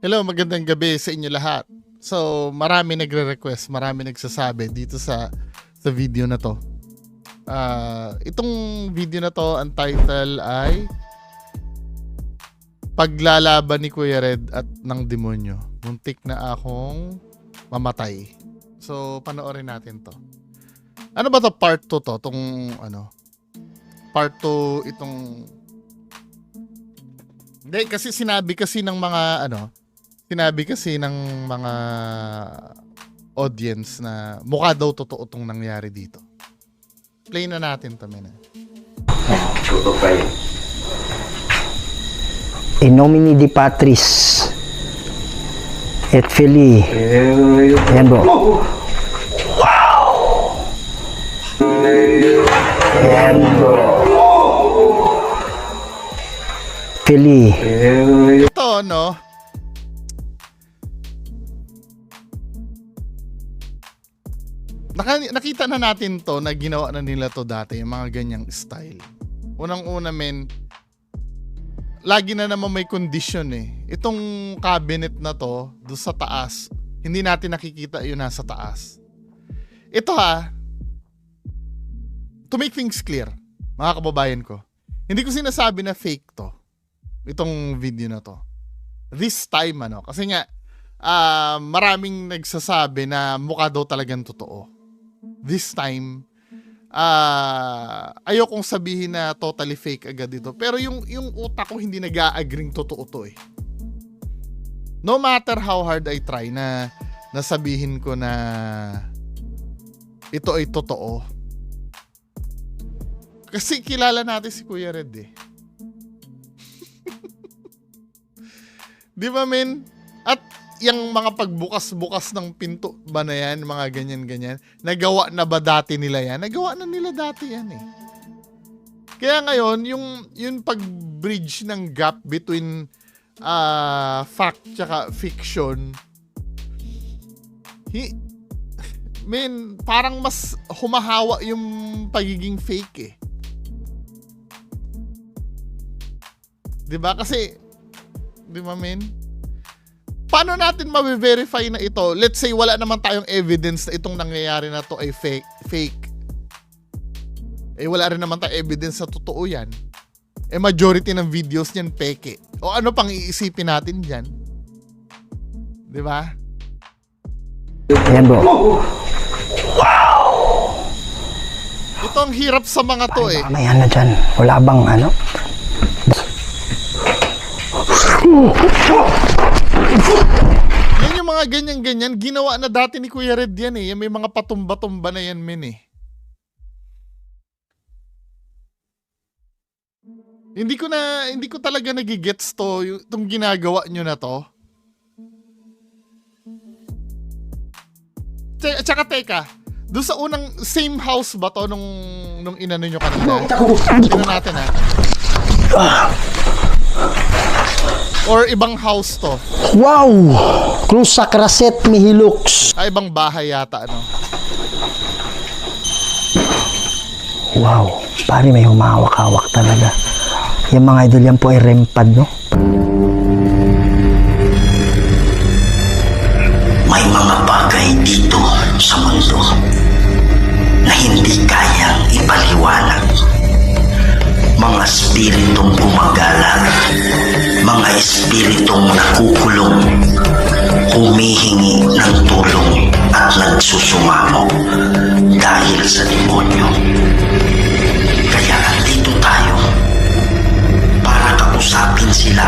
Hello, magandang gabi sa inyo lahat. So, marami nagre-request, marami nagsasabi dito sa video na to. Itong video na to, ang title ay Paglalaban ni Kuya Red at ng Demonyo. Muntik na akong mamatay. So, panoorin natin to. Ano ba to? Part 2 to? Part 2 itong... Hindi, kasi sinabi kasi ng mga audience na mukha daw totoo itong nangyari dito. Play na natin ito, mena. In nomine di Patris et Filii. Ayan bro. Wow. Ayan bro. Filii. Ito, no? Nakita na natin to na ginawa na nila to dati, yung mga ganyang style. Unang-una, men, lagi na naman may condition eh. Itong cabinet na to, doon sa taas, hindi natin nakikita yun nasa taas. Ito to make things clear, mga kababayan ko, hindi ko sinasabi na fake to, itong video na to. This time, kasi nga, maraming nagsasabi na mukha daw talagang totoo. This time, ayokong sabihin na totally fake agad dito. Pero yung utak ko hindi nag-a-agreeing totoo to eh. No matter how hard I try na sabihin ko na ito ay totoo. Kasi kilala natin si Kuya Red eh. Di ba, men? At yung mga pagbukas-bukas ng pinto ba na yan, mga ganyan-ganyan, nagawa na ba dati nila yan? Nagawa na nila dati yan eh. Kaya ngayon, yung pag-bridge ng gap between fact tsaka fiction, parang mas humahawa yung pagiging fake eh. Diba? Kasi, diba, men? Paano natin ma-verify na ito? Let's say wala naman tayong evidence na itong nangyayari na to ay fake. Eh wala rin naman tayong evidence na totoo yan. Eh majority ng videos niyan peke. O ano pang iisipin natin dyan? Di ba? Ayan bro. Wow. Ito ang hirap sa mga to eh. May ano dyan. Wala bang ano? Yan yung mga ganyan-ganyan, ginawa na dati ni Kuya Red yan eh. Yan may mga patumba-tumba na yan, men eh. Hindi ko talaga nagigets to, itong ginagawa nyo na to. Tsaka teka, doon sa unang same house ba to nung inano nyo kanina? Tingnan natin ha. Or ibang house to? Wow! Cruz Sacraset Mihilux. Ibang bahay yata, ano? Wow, pare may humawak-hawak talaga. Yung mga idol yan po ay rempad, no? May mga bagay dito sa mundo na hindi kayang ipaliwanag. Mga espiritong gumagala, mga espiritong nakukulong, humihingi ng tulong at nagsusumamo dahil sa demonyo. Kaya andito tayo para kausapin sila,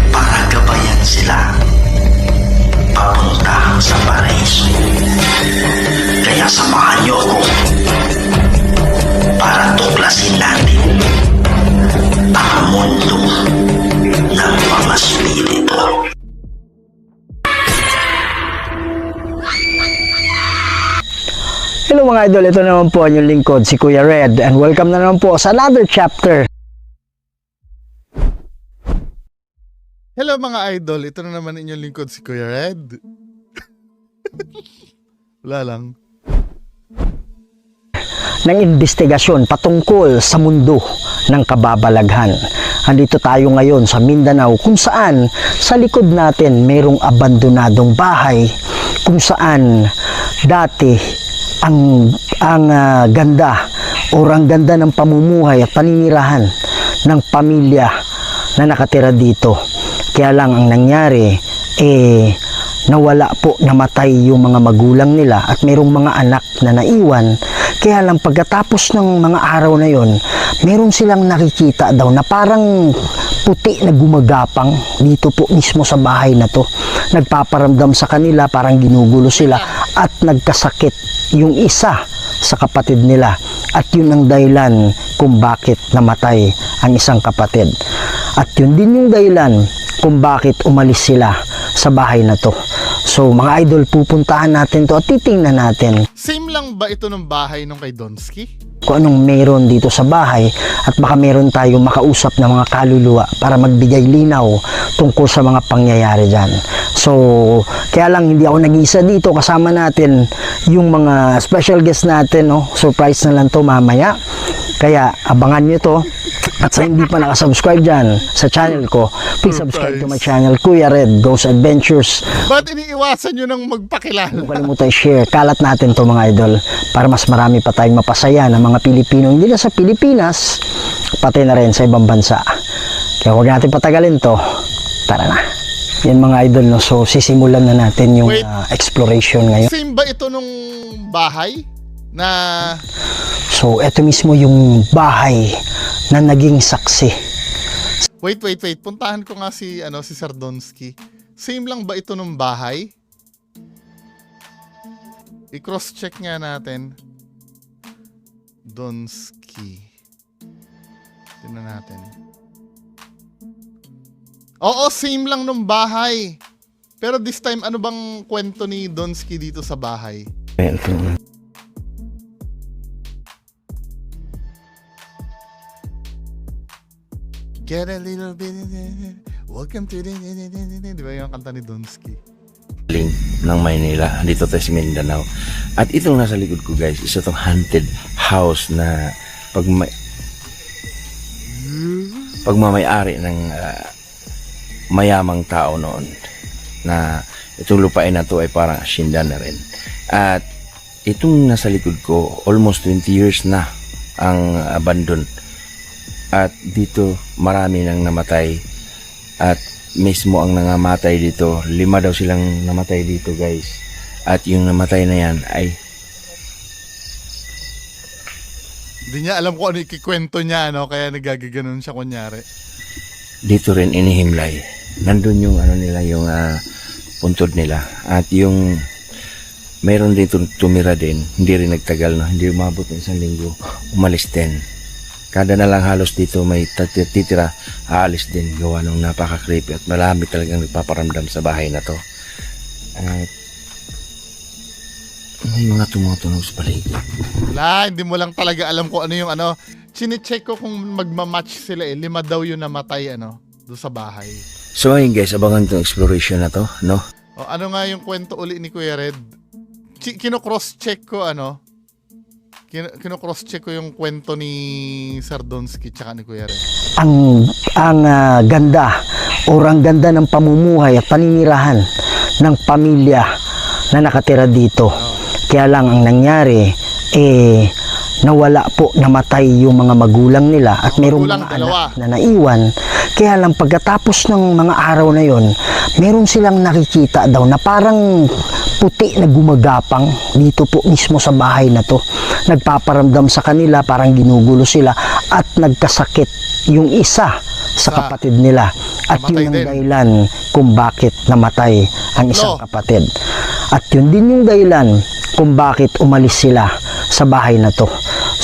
para gabayan sila papunta sa paraiso. Kaya samahan niyo ako para tuklasin natin ang mundo ng mga spirito. Hello mga idol, ito naman po ang inyong lingkod, si Kuya Red, and welcome na naman po sa another chapter. Hello mga idol, ito na naman inyong lingkod si Kuya Red. Wala lang. Ng investigasyon patungkol sa mundo ng kababalaghan. Andito tayo ngayon sa Mindanao kung saan sa likod natin mayroong abandonadong bahay kung saan dati ang ganda o ang ganda ng pamumuhay at paninirahan ng pamilya na nakatira dito. Kaya lang ang nangyari nawala po, namatay yung mga magulang nila at mayroong mga anak na naiwan. Kaya lang pagkatapos ng mga araw na yon, meron silang nakikita daw na parang puti na gumagapang dito po mismo sa bahay na to. Nagpaparamdam sa kanila, parang ginugulo sila at nagkasakit yung isa sa kapatid nila. At yun ang dahilan kung bakit namatay ang isang kapatid. At yun din yung dahilan kung bakit umalis sila sa bahay na to. So mga idol, pupuntahan natin to at titingnan natin Same lang ba ito ng bahay nung kay Donsky? kung anong meron dito sa bahay at baka meron tayong makausap na mga kaluluwa para magbigay linaw tungkol sa mga pangyayari dyan. So, kaya lang hindi ako nag-isa dito, kasama natin yung mga special guest natin, no? Surprise na lang to mamaya. Kaya abangan nyo to. At sa hindi pa nakasubscribe dyan sa channel ko, please subscribe to my channel, Kuya Red Ghost Adventures. Ba't iniiwasan nyo ng magpakilala? Huwag kalimutan i-share, kalat natin to mga idol para mas marami pa tayong mapasaya ng mga Pilipino, hindi na sa Pilipinas, pati na rin sa ibang bansa. Kaya huwag natin patagalin to. Tara na. Yan mga idol, no? So sisimulan na natin yung Wait. exploration ngayon. Same ba ito nung bahay? Na So eto mismo yung bahay na naging saksi. wait. Puntahan ko nga si Sir Donsky. Same lang ba ito nung bahay? I-cross-check nga natin. Donsky. Tingnan natin. Oo, same lang nung bahay. Pero this time, ano bang kwento ni Donsky dito sa bahay? Get a little bit, welcome to the, di ba yung kanta ni Donsky? Ng Maynila, dito tayo sa Mindanao. At itong nasa likod ko guys, isa itong haunted house na pagmamayari ng mayamang tao noon, na itong lupain na to ay parang asyenda na rin. At itong nasa likod ko, almost 20 years na ang abandon. At dito marami nang namatay, at mismo ang nangamatay dito, 5 daw silang namatay dito guys. At yung namatay na yan ay Hindi niya alam kung ano ikikwento niya, kaya nagagaganon siya kunyari. dito rin inihimlay. Nandun yung nila, yung puntod nila. At yung mayroon dito tumira din, hindi rin nagtagal, no? Hindi umabot ng 1 linggo, umalis din. Kada na lang halos dito may titira, aalis din, gawa ng napaka-creepy at marami talagang nagpaparamdam sa bahay na to. At may mga tumutunog sa paligid. Wala, hindi mo lang talaga alam kung ano yung Chine-check ko kung magmamatch sila 5 daw yung namatay doon sa bahay. So ayun guys, abangan itong exploration na to, no? O ano nga yung kwento uli ni Kuya Red? Kino-cross-check ko kino-cross-check ko yung kwento ni Sir Donsky tsaka ni Kuya Red. Ang ganda o ang ganda ng pamumuhay at paninirahan ng pamilya na nakatira dito. Kaya lang ang nangyari nawala po, namatay yung mga magulang nila at mayroong magulang, mga dalawa. anak na naiwan. Kaya lang pagkatapos ng mga araw na yon, meron silang nakikita daw na parang puti na gumagapang dito po mismo sa bahay na to. Nagpaparamdam sa kanila, parang ginugulo sila at nagkasakit yung isa sa kapatid nila. At namatay yun ang din. dahilan kung bakit namatay ang isang Lo. kapatid. At yun din yung dahilan kung bakit umalis sila sa bahay na to.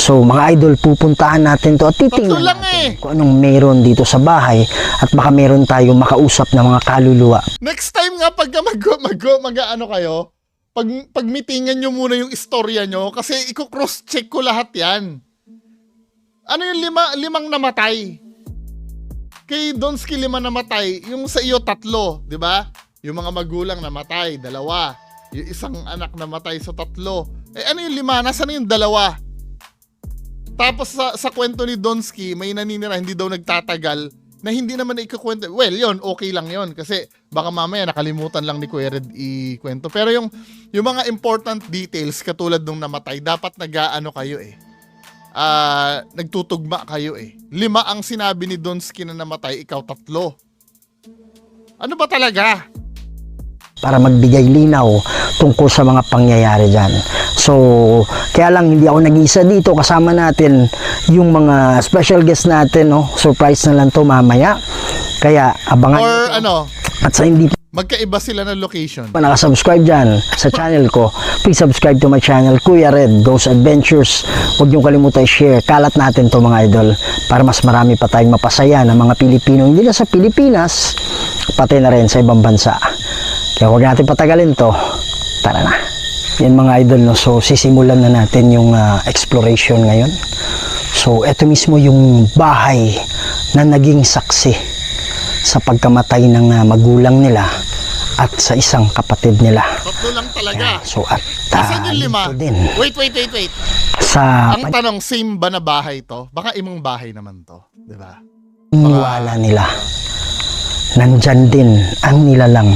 So mga idol, pupuntahan natin to at titingnan Tatlo lang natin kung anong meron dito sa bahay at baka meron tayong makausap na mga kaluluwa. Next time nga pag kayo, pagmitingan nyo muna yung istorya nyo kasi i-cross-check ko lahat yan. Ano yung limang namatay? Kay Donsky 5 namatay, yung sa iyo 3, di ba? Yung mga magulang namatay, 2. Yung isang anak namatay sa 3. Ano yung 5? Nasaan yung 2? Tapos sa kwento ni Donsky, may naninira, hindi daw nagtatagal, na hindi naman na ikukwento. Well, yon okay lang yon kasi baka mamaya nakalimutan lang ni Kuya Red ikwento. Pero yung mga important details katulad nung namatay, dapat nag-aano kayo eh. Nagtutugma kayo eh. 5 ang sinabi ni Donsky na namatay, ikaw 3. Ano ba talaga? Para magbigay linaw tungkol sa mga pangyayari dyan. So, kaya lang hindi ako nag-isa dito. Kasama natin yung mga special guest natin. No? Surprise na lang to mamaya. Kaya abangan Or nyo to. ano, At sa hindi magkaiba sila ng location. pa nakasubscribe dyan sa channel ko, please subscribe to my channel, Kuya Red Ghost Adventures. Huwag niyong kalimutan i-share. Kalat natin to mga idol para mas marami pa tayong mapasaya ng mga Pilipino. Hindi na sa Pilipinas, pati na rin sa ibang bansa. Kaya huwag natin patagalin to. Tara na. Yan mga idol, no? So sisimulan na natin yung exploration ngayon. So ito mismo yung bahay na naging saksi sa pagkamatay ng magulang nila at sa isang kapatid nila. 3 lang talaga. So at Asan yung 5? dito din Wait. sa Ang tanong, same ba na bahay to? Baka imong bahay naman to. Diba? paniniwala nila, nandyan din ang nilalang.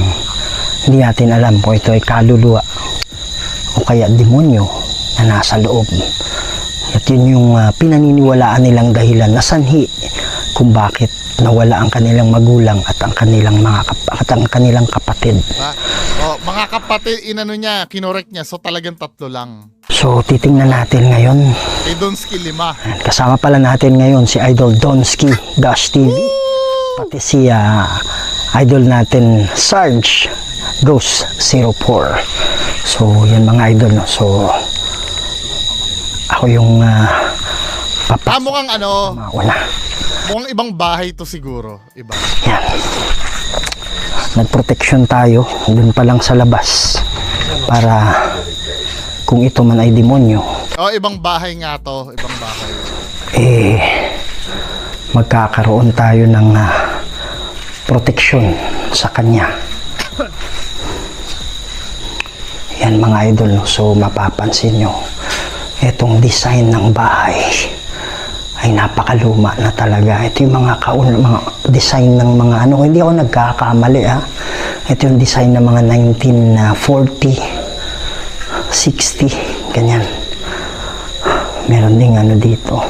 Hindi natin alam kung ito ay kaluluwa o kaya demonyo na nasa loob. At yun yung pinaniniwalaan nilang dahilan na sanhi kung bakit nawala ang kanilang magulang at ang kanilang kanilang kapatid. Diba? Mga kapatid, inano niya, kinorek niya. So talagang 3 lang. So titingnan natin ngayon. Kay Donsky 5. Kasama pala natin ngayon si Idol Donsky Dash TV. Pati si idol natin Sarge Ghost 04. So yan mga idol, no? So ako yung Mukhang ano, mauna. mukhang ibang bahay to siguro. Iba. Yan. Nagproteksyon tayo dun pa lang sa labas para kung ito man ay demonyo, Ibang bahay nga to. Ibang bahay. magkakaroon tayo ng proteksyon sa kanya. Yan mga idol, no? So mapapansin nyo, itong design ng bahay ay napakaluma na talaga. Ito yung mga design ng mga ano, hindi ako nagkakamali ha. Ito yung design ng mga 1940, 60, ganyan. Meron ding ano dito.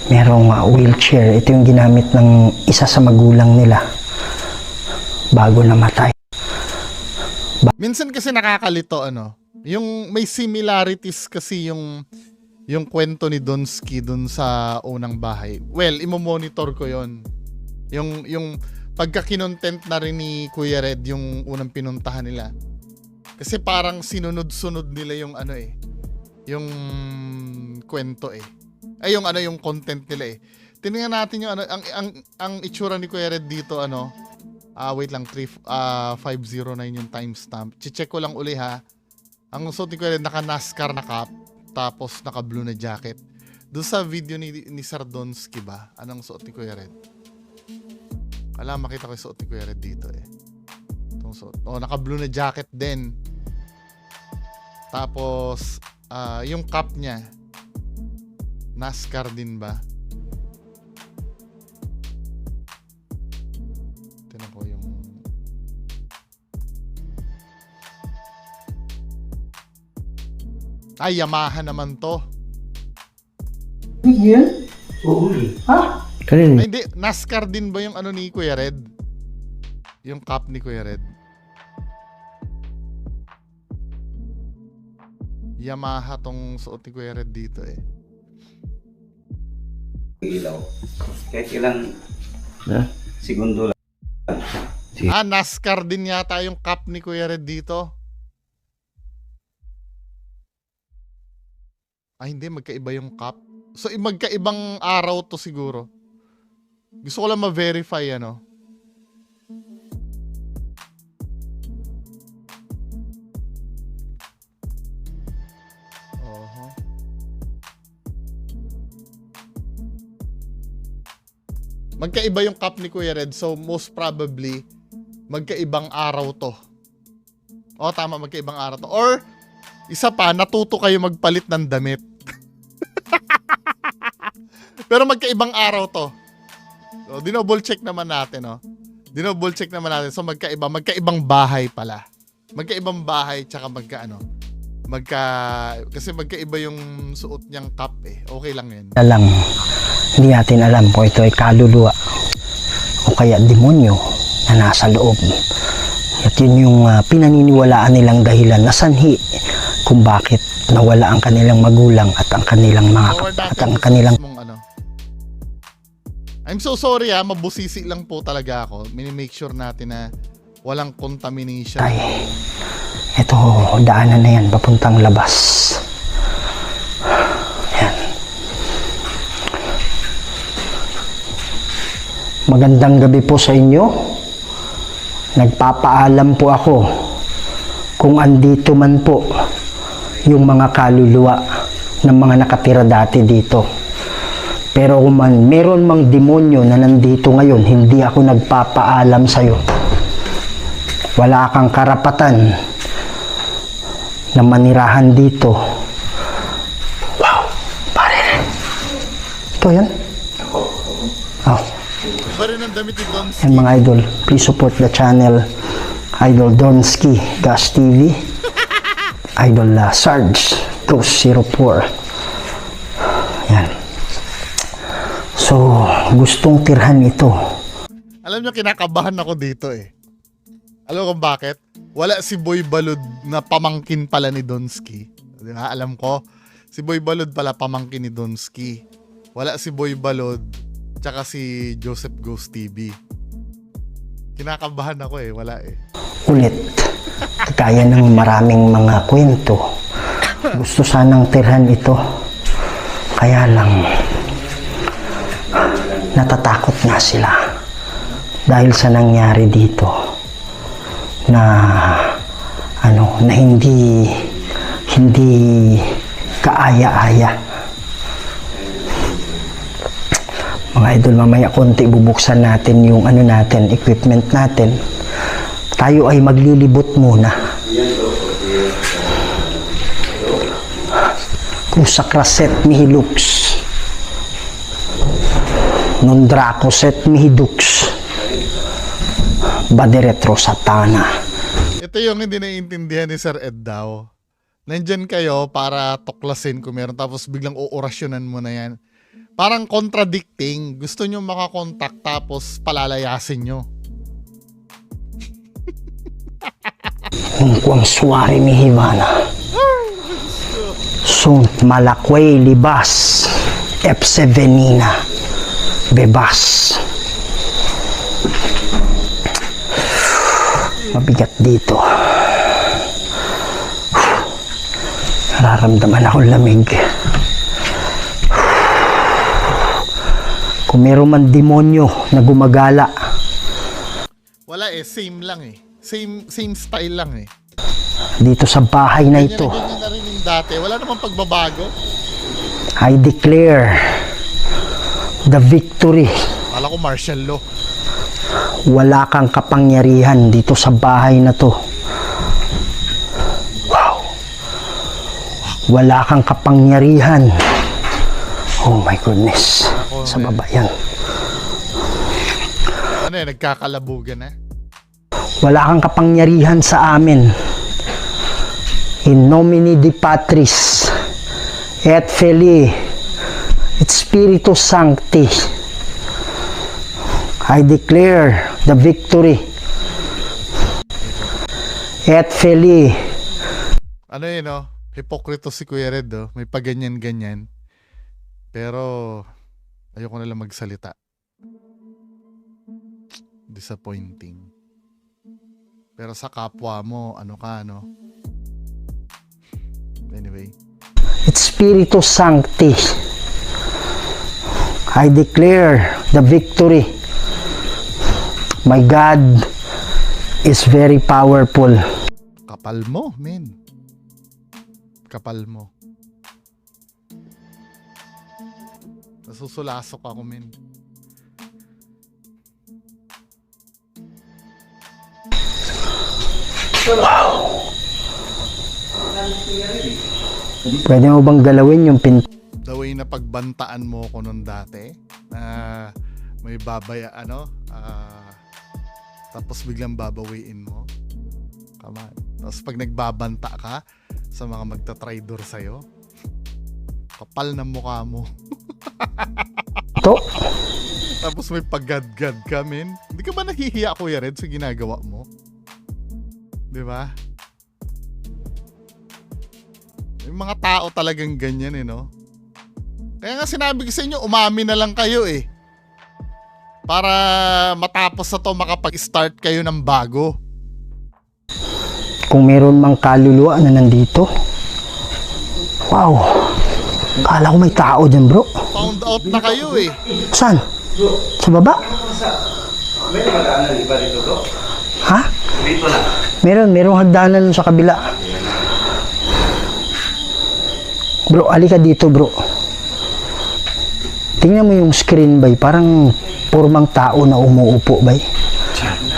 Merong wheelchair. Ito yung ginamit ng isa sa magulang nila bago namatay. Minsan kasi nakakalito ano. Yung may similarities kasi yung kwento ni Donsky dun sa unang bahay. Well, imo-monitor ko yon. Yung pagka-kinontent na rin ni Kuya Red yung unang pinuntahan nila. Kasi parang sinunod-sunod nila yung ano eh. Yung kwento eh. Ay yung ano yung content nila eh. Tingnan natin yung ano ang itsura ni Kuya Red dito ano. Wait lang 509 yung timestamp. Check ko lang uli ha. Ang suot ni Kuya Red naka NASCAR na cap tapos naka blue na jacket. Doon sa video ni Sardonsky ba? Anong suot ni Kuya Red? Alam, makita ko yung suot ni Kuya Red dito eh. Itong suot. Naka blue na jacket din. Tapos yung cap niya NASCAR din ba? Tignan ko yung Yamaha naman to. Kanina. Ay, hindi. NASCAR din ba yung ano ni Kuya Red? Yung cap ni Kuya Red? Yamaha tong suot ni Kuya Red dito eh. Ilaw. Kahit ilang Ha? segundo lang. NASCAR din yata yung cap ni Kuya Red dito. Hindi. Magkaiba yung cap. So, magkaibang araw to siguro. Gusto ko lang ma-verify, ano. Oho. Magkaiba yung cap ni Kuya Red. So, most probably, magkaibang araw to. Tama. Magkaibang araw to. Or, isa pa, natuto kayo magpalit ng damit. Pero magkaibang araw to. So, dinouble check naman natin, no? Dinouble check naman natin. So, magkaibang bahay pala. Magkaibang bahay, tsaka kasi magkaiba yung suot niyang cap eh. Okay lang yan. lang, hindi natin alam kung ito ay kaluluwa o kaya demonyo na nasa loob. At yun yung pinaniniwalaan nilang dahilan na sanhi kung bakit nawala ang kanilang magulang at ang kanilang Forward natin at ang sa kanilang mismong ano. I'm so sorry mabusisi lang po talaga ako. Mini-make sure natin na walang contamination. tay. Ito, daanan na yan papuntang labas. Yan. Magandang gabi po sa inyo. Nagpapaalam po ako kung andito man po yung mga kaluluwa ng mga nakatira dati dito. Pero kung meron mang demonyo na nandito ngayon, hindi ako nagpapaalam sa'yo. Wala kang karapatan na manirahan dito. Wow, pare. Ito yan? Oh. Iba rin ang damit ni Don And mga idol, please support the channel Idol Donski Gas TV, Idol Sarge Ghost 04. Yan. So, gustong tirhan ito. Alam nyo, kinakabahan ako dito eh. Alam ko bakit? Wala si Boy Balud na pamangkin pala ni Donski. Di ba? Alam ko, si Boy Balud pala pamangkin ni Donski. Wala si Boy Balud tsaka si Joseph Ghost TV. Kinakabahan ako eh, wala eh. Ulit, kaya ng maraming mga kwento. Gusto sanang tirhan ito. Kaya lang, natatakot nga sila. Dahil sa nangyari dito, na na hindi kaaya-aya. Mga idol, mamaya konti bubuksan natin yung equipment natin. Tayo ay maglilibot muna. Kusakra set mihi lux. Non draco set mihi dux. Baderetro satana. Ito yung hindi naiintindihan ni Sir Ed daw. Nandyan kayo para tuklasin kung meron tapos biglang uorasyonan mo na yan. Parang contradicting. Gusto nyo makakontakt tapos palalayasin nyo. Kung suwari mi hibana. Sunt malakway libas. Epse venina. Bebas. Mabigat dito. Nararamdaman akong lamig. Kung meron man demonyo na gumagala, Wala eh, same lang eh. Same style lang eh. dito sa bahay na Ganyan ito, na ganyan na rin yung dati. Wala namang pagbabago. I declare the victory. Kala ko martial law. Wala kang kapangyarihan dito sa bahay na to. Wow. Wala kang kapangyarihan. Oh my goodness. Sa baba yan. Ano eh, nagkakalabugan na. Wala kang kapangyarihan sa amin. In nomine di Patris et Filii et Spiritus Sancti, I declare the victory. Et Filii. Ano yun, no? Hipokrito si Kuya Red, oh. May paganyan-ganyan. Pero, ayoko na lang magsalita. Disappointing. Pero sa kapwa mo, ano ka, no? Anyway. Et Spiritus Sancti, I declare the victory. My God is very powerful. Kapal mo, men. Kapal mo. Nasusulasok ako, men. Pwede mo bang galawin yung pinto? The way na pagbantaan mo ko nung dati, na may babaya, tapos biglang babawiin mo. Come on. Tapos pag nagbabanta ka sa mga magta-traitor sa'yo, kapal ng mukha mo. To, Tapos may paggadgad ka, men. Hindi ka ba nahihiya, Kuya Red, sa ginagawa mo? Di ba? Yung mga tao talagang ganyan, no? Kaya nga sinabi ko sa inyo, umami na lang kayo, para matapos na to, makapag-start kayo ng bago. kung meron mang kaluluwa na nandito. Wow. Kala ko may tao dyan, bro. Found out na kayo, Saan? Sa baba? May magaanan iba dito, bro. Ha? Dito na. Merong hagdanan sa kabila. Bro, alika dito, bro. Tingnan mo yung screen, bay. Parang purmang tao na umuupo, bay.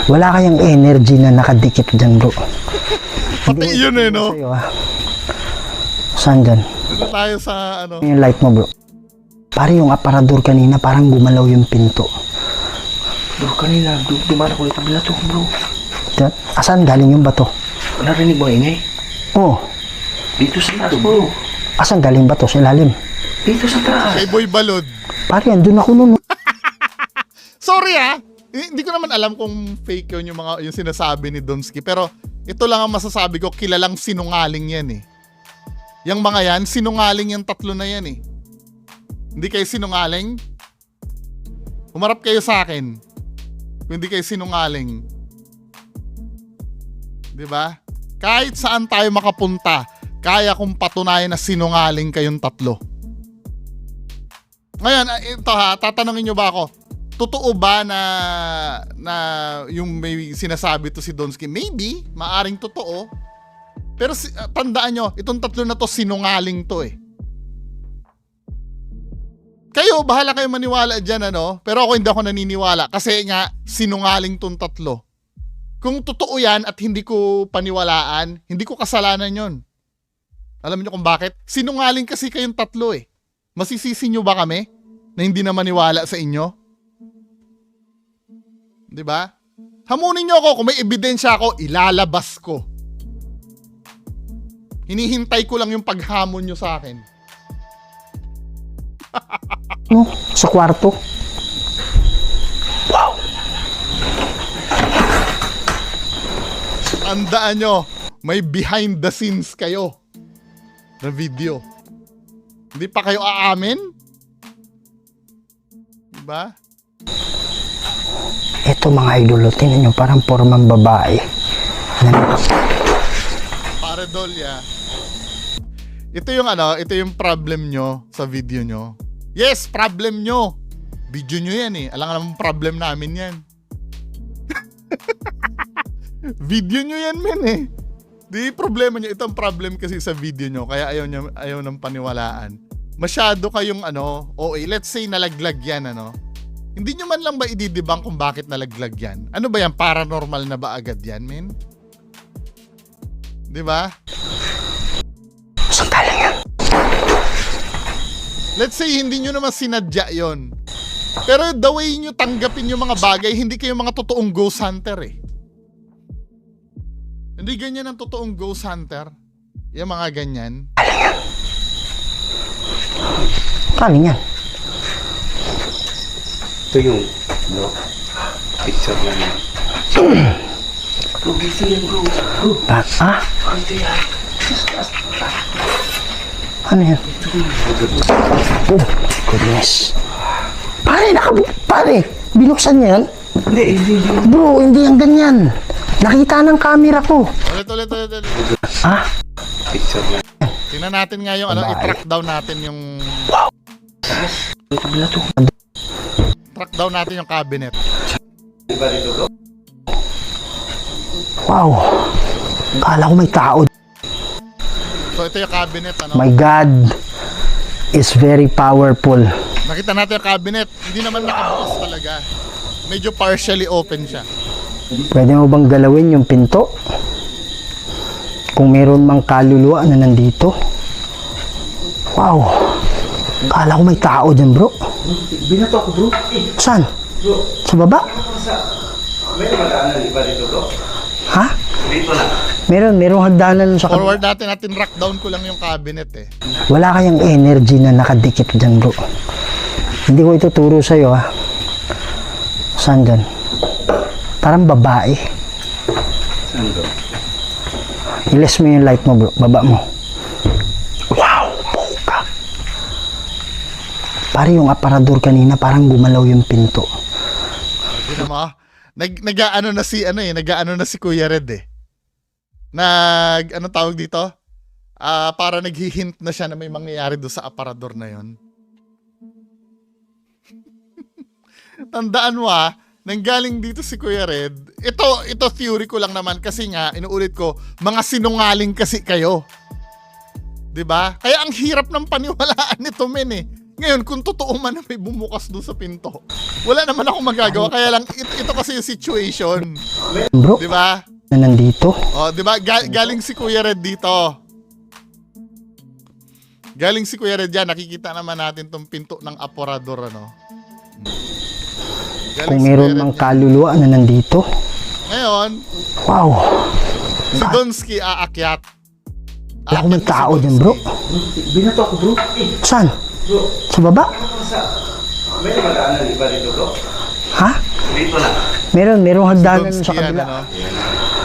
Wala kayang energy na nakadikit dyan, bro. Pati yun, no? Sa'yo, ha? Saan dyan? Dito tayo sa, Yung light mo, bro. Pare, yung aparador kanina, parang gumalaw yung pinto. Bro, kanina, dumaan ako dito binato, bro. Dyan? Asan galing yung bato? Narinig mo ingay? Oh, Dito sa taas, bro. asan galing bato? Sa ilalim? Dito sa taas. kay Boy Balod. Pare, andun ako nun. Sorry, hindi ko naman alam kung fake yun yung sinasabi ni Donsky. Pero ito lang ang masasabi ko, kilalang sinungaling yan, Yang mga yan, sinungaling yung tatlo na yan, Hindi kayo sinungaling? Humarap kayo sa akin. Kung hindi kayo sinungaling. Diba? Kahit saan tayo makapunta, kaya kong patunayan na sinungaling kayong tatlo. Ngayon, ito tatanungin nyo ba ako, totoo ba na yung may sinasabi to si Donsky? Maybe, maaring totoo. Pero tandaan nyo, itong tatlo na to, sinungaling to Kayo, bahala kayo maniwala dyan, Pero ako hindi ako naniniwala kasi nga, sinungaling tong tatlo. Kung totoo yan at hindi ko paniwalaan, hindi ko kasalanan yon. Alam niyo kung bakit? Sinungaling kasi kayong tatlo, Masisisi nyo ba kami na hindi na maniwala sa inyo? Diba? Hamunin nyo ako, kung may ebidensya ako, ilalabas ko. Hinihintay ko lang yung paghamon nyo sa akin. No, sa kwarto. Tandaan nyo, may behind the scenes kayo na video. Hindi pa kayo aamin? Diba? Eto mga idolo, tingnan nyo, parang pormang babae. Pare Dolya. Ito yung problem nyo sa video nyo. Yes, problem nyo. Video nyo yan Alam naman problem namin yan. Video nyo yan, men Di problema nyo. Ito ang problem kasi sa video nyo. Kaya ayaw ng paniwalaan. Masyado kayong let's say nalaglag yan, Hindi nyo man lang ba ididibang kung bakit nalaglag yan? Ano ba yan? Paranormal na ba agad yan, men? Di ba? Saan galing yan? Let's say hindi nyo naman sinadya yon. Pero the way nyo tanggapin yung mga bagay, hindi kayo mga totoong ghost hunter Hindi ganyan ang totoong ghost hunter. Yung mga ganyan. Galing yan. Ito yung, bro. Picture lang yan. Bro, dito yan, bro. Dito yan. Ano yan? Oh, goodness. Pare, binuksan niya yan? Hindi. Bro, hindi yan ganyan. Nakita ng camera ko. Ulit. Picture lang. Tingnan natin nga yung i-track down natin yung Dito binato. track down natin yung cabinet. Iba dito, bro. Wow. Kala ko may tao. So ito yung cabinet, My God is very powerful. Nakita natin yung cabinet. Hindi naman nakabukas talaga. Medyo partially open siya. Pwede mo bang galawin yung pinto? Kung meron mang kaluluwa na nandito. Wow. Kala ko may tao dyan, bro. Binato ako, bro. Saan? Sa baba? May madaanan iba dito, bro. Ha? Dito na. Merong hagdanan sa kabila. Forward natin rock down ko lang yung cabinet eh. Wala kayang energy na nakadikit dyan, bro. Hindi ko ituturo sa'yo, ha? Saan dyan? Parang babae. Saan, bro? Iles mo yung light mo, bro. Baba mo. Wow! Boka! Pare yung aparador kanina, parang gumalaw yung pinto. Hindi mo. Nag-ano na si nag-ano na si Kuya Red eh. Anong tawag dito? Para naghihint na siya na may mangyayari doon sa aparador na yon. Tandaan mo nanggaling dito si Kuya Red. Ito theory ko lang naman kasi nga, inuulit ko, mga sinungaling kasi kayo. 'Di ba? Kaya ang hirap ng paniwalaan nito, men eh. Ngayon, kung totoo man na may bumukas doon sa pinto, wala naman ako magagawa. Kaya lang, ito kasi yung situation. Bro, 'Di ba? na nandito. Oh, 'di ba? Galing si Kuya Red dito. Galing si Kuya Red diyan, nakikita naman natin tong pinto ng aparador Galing Kung si meron Kuya Red mang dyan. kaluluwa na nandito. Ngayon, Wow! si Donsky aakyat. Wala akong Aakyat na tao si dyan, Donsky. bro. Binato ako, bro. Saan? Sa baba? May madaanan iba dito, bro. Ha? Dito na. Merong hagdanan Donsky sa kabila. yan,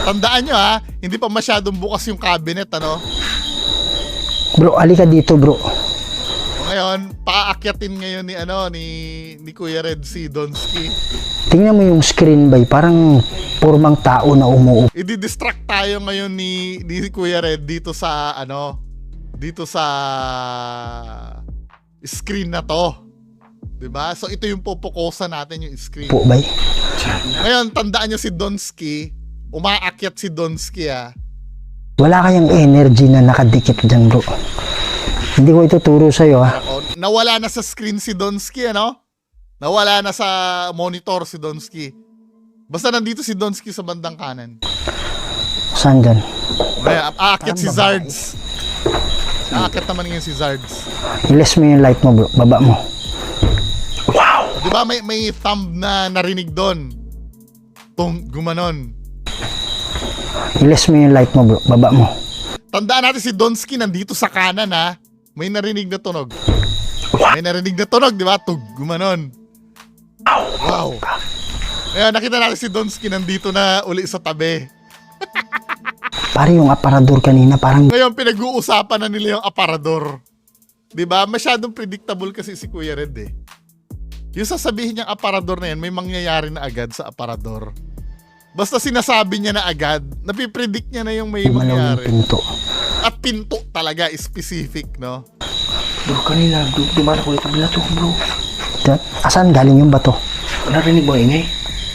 Tandaan nyo hindi pa masyadong bukas yung cabinet, Bro, alika dito, bro. Ngayon, paakyatin ngayon ni Kuya Red si Donsky. Tingnan mo yung screen bay, parang pormang tao na umuupo. I-distract tayo ngayon ni Kuya Red dito sa screen na to. 'Di ba? So ito yung pupukusan natin yung screen. Bay. Ngayon, tandaan nyo si Donsky, umaakyat si Donsky Wala kayang energy na nakadikit dyan, bro. Hindi ko ituturo sa'yo, ha? Nawala na sa screen si Donsky, Nawala na sa monitor si Donsky. Basta nandito si Donsky sa bandang kanan. Saan dyan? Ngayon, aakyat si Parang babae. Zards. Aakyat naman ngayon si Zards. Iles mo yung light mo, bro. Baba mo. Di ba may thumb na narinig doon? Gumanon. Iles mo yung light mo, bro. Baba mo. Tandaan natin si Donsky nandito sa kanan, May narinig na tunog. May narinig na tunog, di ba? Gumanon. Wow. Ngayon, nakita natin si Donsky nandito na uli sa tabi. Pare yung aparador kanina, parang Ngayon, pinag-uusapan na nila yung aparador. Di ba? Masyadong predictable kasi si Kuya Red eh. Yung sasabihin niyang aparador na yan, may mangyayari na agad sa aparador. Basta sinasabi niya na agad, napipredict niya na yung may gumalaw yung mangyayari. pinto. At pinto talaga, specific, no? Bro, kanina, bro, dumaan ako dito. Binato ko, bro. Dyan. Asan galing yung bato? Narinig mo ingay?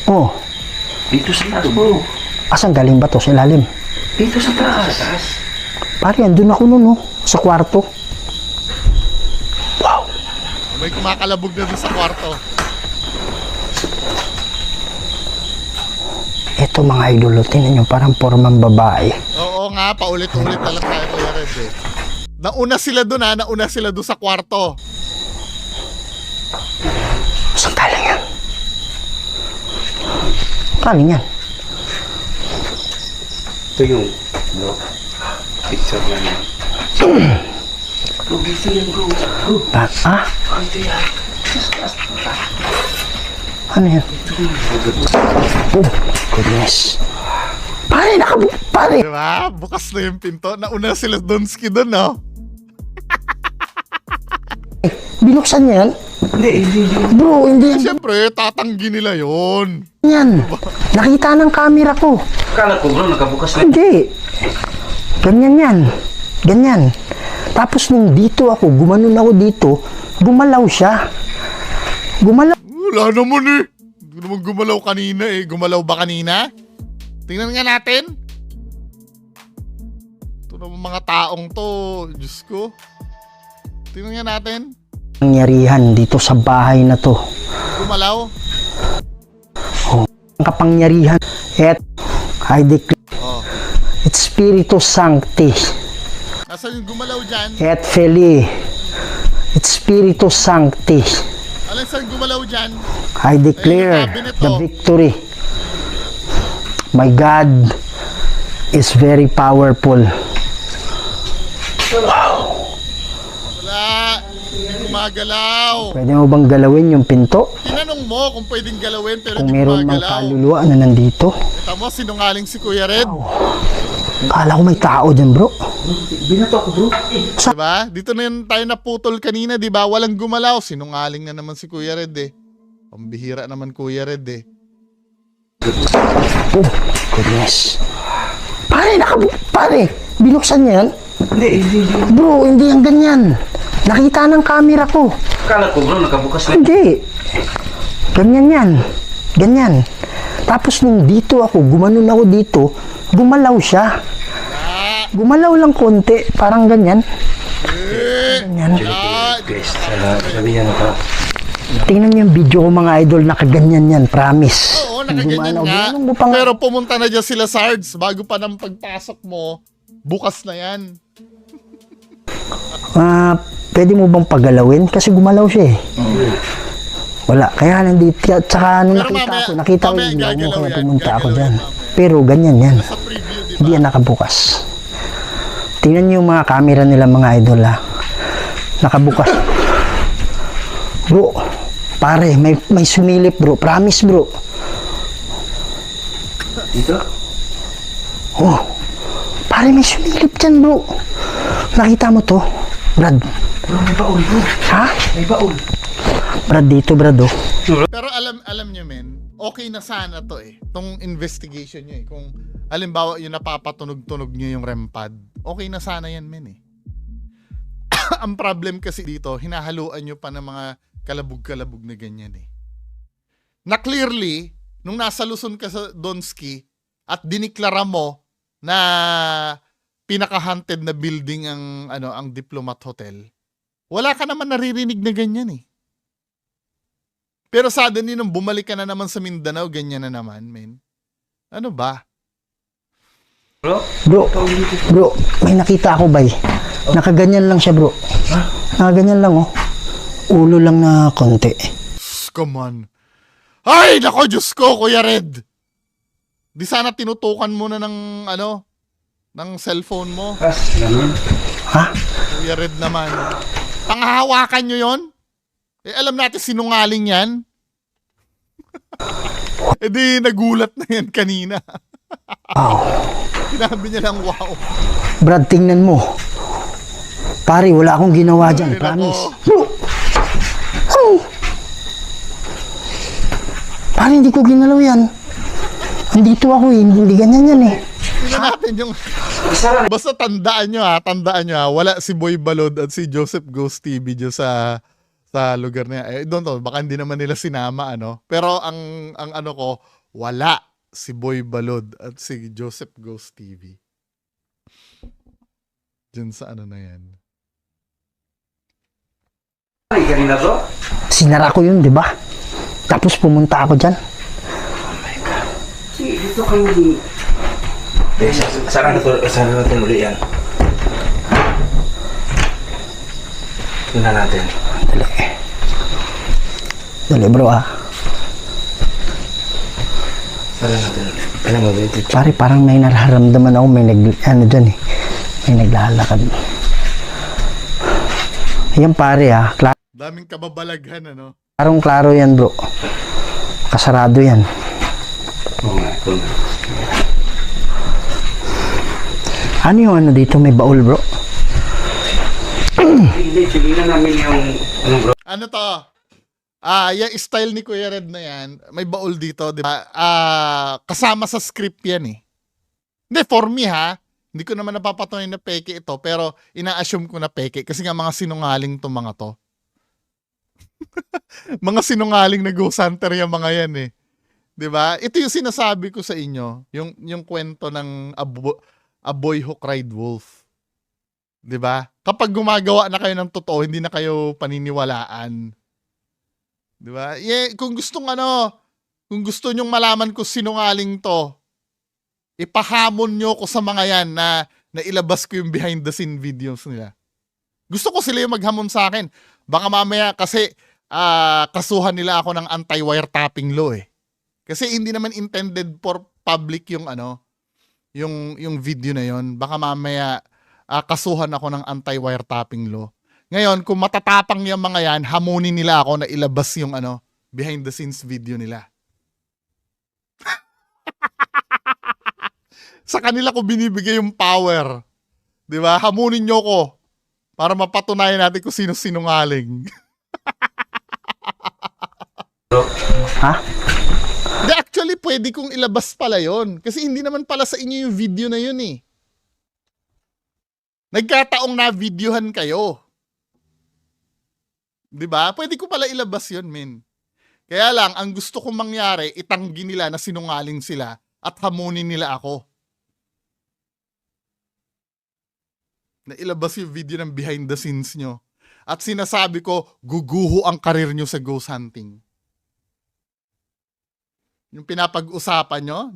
Oh, Dito sa taas, bro. asan galing bato? Sa ilalim. Dito sa taas. Pare, andun ako nun, sa kwarto. May kumakalabog na doon sa kwarto. Eto mga idol, tingnan nyo, parang pormang babae. Oo nga, paulit-ulit na lang tayo, Kuya Red eh. Nauna sila doon nauna sila doon sa kwarto. Saan galing yan? Galing yan. Ito yung, bro. Picture lang yan. Bro, dito yan, bro. Bro, Ah? dito yan. Ano yan? Oh, goodness. Pare, pare! Di ba? Bukas na yung pinto. Nauna sila Donsky doon, no? Binuksan niya yan? Hindi. Bro, hindi yan. Siyempre, tatanggi nila yon. Yan. Nakita ng camera ko. Akala ko, bro, nakabukas na. Hindi. Ganyan yan. Ganyan. Tapos nung dito ako, gumanon ako dito, gumalaw siya. Gumalaw. Wala naman eh. Hindi naman gumalaw kanina eh. Gumalaw ba kanina? Tingnan nga natin. Ito naman mga taong to. Diyos ko. Tingnan nga natin. Kapangyarihan dito sa bahay na to. Gumalaw. Ang kapangyarihan. I declare, Oh. et Spiritus Sancti, Nasaan yung gumalaw dyan? et Fili, et Spiritus Sancti, Walang saan gumalaw dyan. I declare cabinet the to. victory. My God is very powerful. Wala. Hindi gumagalaw. Pwede mo bang galawin yung pinto? Tinanong mo kung pwedeng galawin pero Kung hindi meron mang gumagalaw. kaluluwa na nandito. Kita mo, sinungaling si Kuya Red. Kala ko may tao dyan, bro. Binato ako, bro. Diba? Dito na yun tayo naputol kanina, diba? Walang gumalaw. Sinungaling na naman si Kuya Red eh. Pambihira naman Kuya Red eh. Oh, goodness. Pare, binuksan niya yan? Hindi. Bro, hindi yan ganyan. Nakita ng camera ko. Kala ko, bro, nakabukas na. Hindi. Ganyan yan. Ganyan. Tapos nung dito ako, gumanon ako dito, gumalaw siya. Gumalaw lang konti, parang ganyan. Ganyan. Guys, sabi niya na pa. Tingnan niyo yung video ko mga idol, nakaganyan yan, promise. Oo, nakaganyan Gumalaw. nga. Gumanong mo pa nga. Pero pumunta na dyan sila Sards. Bago pa ng pagpasok mo, bukas na yan. Pwede mo bang pagalawin? Kasi gumalaw siya eh. Wala. Kaya nandito. Tsaka nung Pero nakita ko mamaya yung ilaw mo, gagalaw kaya yan, pumunta ako gagalaw dyan. yan mamaya. Pero ganyan yan. Sa preview, diba? Hindi yan nakabukas. Tingnan niyo yung mga camera nila mga idol ha. Nakabukas. Bro, pare, may sumilip bro. Promise bro. Dito? Oh, pare may sumilip dyan bro. Nakita mo to? Brad. Bro, may baul, bro. Ha? May baul. Brad dito brad oh. Pero alam nyo men, okay na sana to eh. Itong investigation nyo eh. Kung halimbawa yung napapatunog-tunog nyo yung REM pad, okay na sana yan men eh. Ang problem kasi dito, hinahaluan nyo pa ng mga kalabog-kalabog na ganyan eh. Na clearly, nung nasa Luzon ka sa Donski at diniklara mo na pinaka-haunted na building ang Diplomat Hotel, wala ka naman naririnig na ganyan eh. Pero suddenly nung bumalik ka na naman sa Mindanao, ganyan na naman, men. Ano ba? Bro, may nakita ako bay. Nakaganyan lang siya bro. Nakaganyan lang oh. Ulo lang na konti. Come on. Ay, nako, Diyos ko, Kuya Red. Di sana tinutukan mo na ng ng cellphone mo. Naman. Ha? Kuya Red naman. Panghahawakan nyo yon? Eh, alam natin sinungaling yan. Eh di, nagulat na yan kanina. Wow. Sinabi niya lang, wow. Brad, tingnan mo. Pare, wala akong ginawa dyan. Ay, nako. Promise. Bro! Oh! Pare, hindi ko ginalaw yan. Andito ako eh. Hindi ganyan yan eh. Tingnan natin yung... Basta tandaan nyo ha. Wala si Boy Balod at si Joseph Ghost TV dyan sa lugar niya. I don't know, baka hindi naman nila sinama, Pero ang ko, wala si Boy Balod at si Joseph Ghost TV. Dyan sa na yan. Ay, kanina, bro. Sinara ko yun, di ba? Tapos pumunta ako dyan. Dito kayo. Saan natin uli yan? Tingnan natin. Dali bro ah. Saan natin uli? Alam mo ba ito? Pare, parang may nararamdaman ako. May dyan eh. May naglalakad. Ayan pare ah. Daming kababalaghan, Klarong klaro yan bro. Kasarado yan. Oo nga, ito nga. Ano yung dito? May baul bro. Hindi, tingnan namin yung... bro? Ano to? Yung style ni Kuya Red na yan, may baul dito, di ba? Kasama sa script yan eh. Hindi, for me ha, hindi ko naman napapatuloy na peke ito, pero ina-assume ko na peke kasi nga mga sinungaling to mga to. Mga sinungaling na ghost hunter yung mga yan eh. 'Di ba? Ito yung sinasabi ko sa inyo, yung kwento ng A Boy Who Cried Wolf. 'Di ba? Kapag gumagawa na kayo ng totoo, hindi na kayo paniniwalaan. 'Di ba? Kung gusto nyong malaman kung sinungaling to, ipahamon nyo ko sa mga yan na ilabas ko yung behind the scene videos nila. Gusto ko sila yung maghamon sa akin. Baka mamaya kasi kasuhan nila ako ng anti-wiretapping law eh. Kasi hindi naman intended for public yung yung video na yon. Baka mamaya kasuhan ako ng anti-wiretapping law. Ngayon, kung matatapang yung mga yan, hamunin nila ako na ilabas yung behind the scenes video nila. Sa kanila ko binibigay yung power. 'Di ba? Hamunin nyo ko para mapatunayan natin kung sino sinungaling. Ha? Hindi, actually, pwede kong ilabas pala yon. Kasi hindi naman pala sa inyo yung video na yun eh. Nagkataong na-videohan kayo. 'Di ba? Pwede ko pala ilabas yon, men. Kaya lang, ang gusto kong mangyari, itanggi nila na sinungaling sila at hamunin nila ako. Na ilabas yung video ng behind the scenes nyo. At sinasabi ko, guguho ang karir nyo sa ghost hunting. Yung pinapag-usapan nyo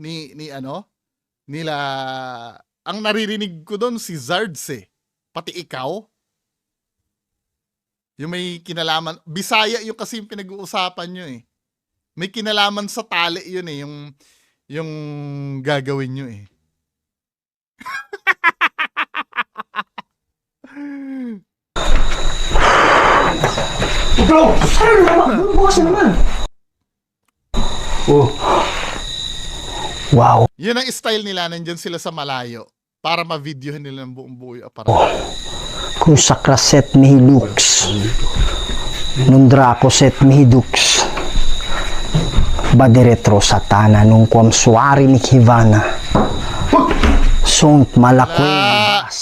nila, ang naririnig ko doon si Zards eh. Pati ikaw. Yung may kinalaman, Bisaya yung kasi yung pinag-uusapan nyo eh. May kinalaman sa tali yun eh, yung gagawin nyo eh. Bro! Ano naman? Bukas na naman. Oh. Wow. Yun ang style nila, nandyan sila sa malayo para ma-videohan nila ng buong buo yung aparato. Kung sakra set mihi lux. Nung draco set mihi dux. Badiretro satana nung kwam suari ni Kivana. Sunt malakwegas.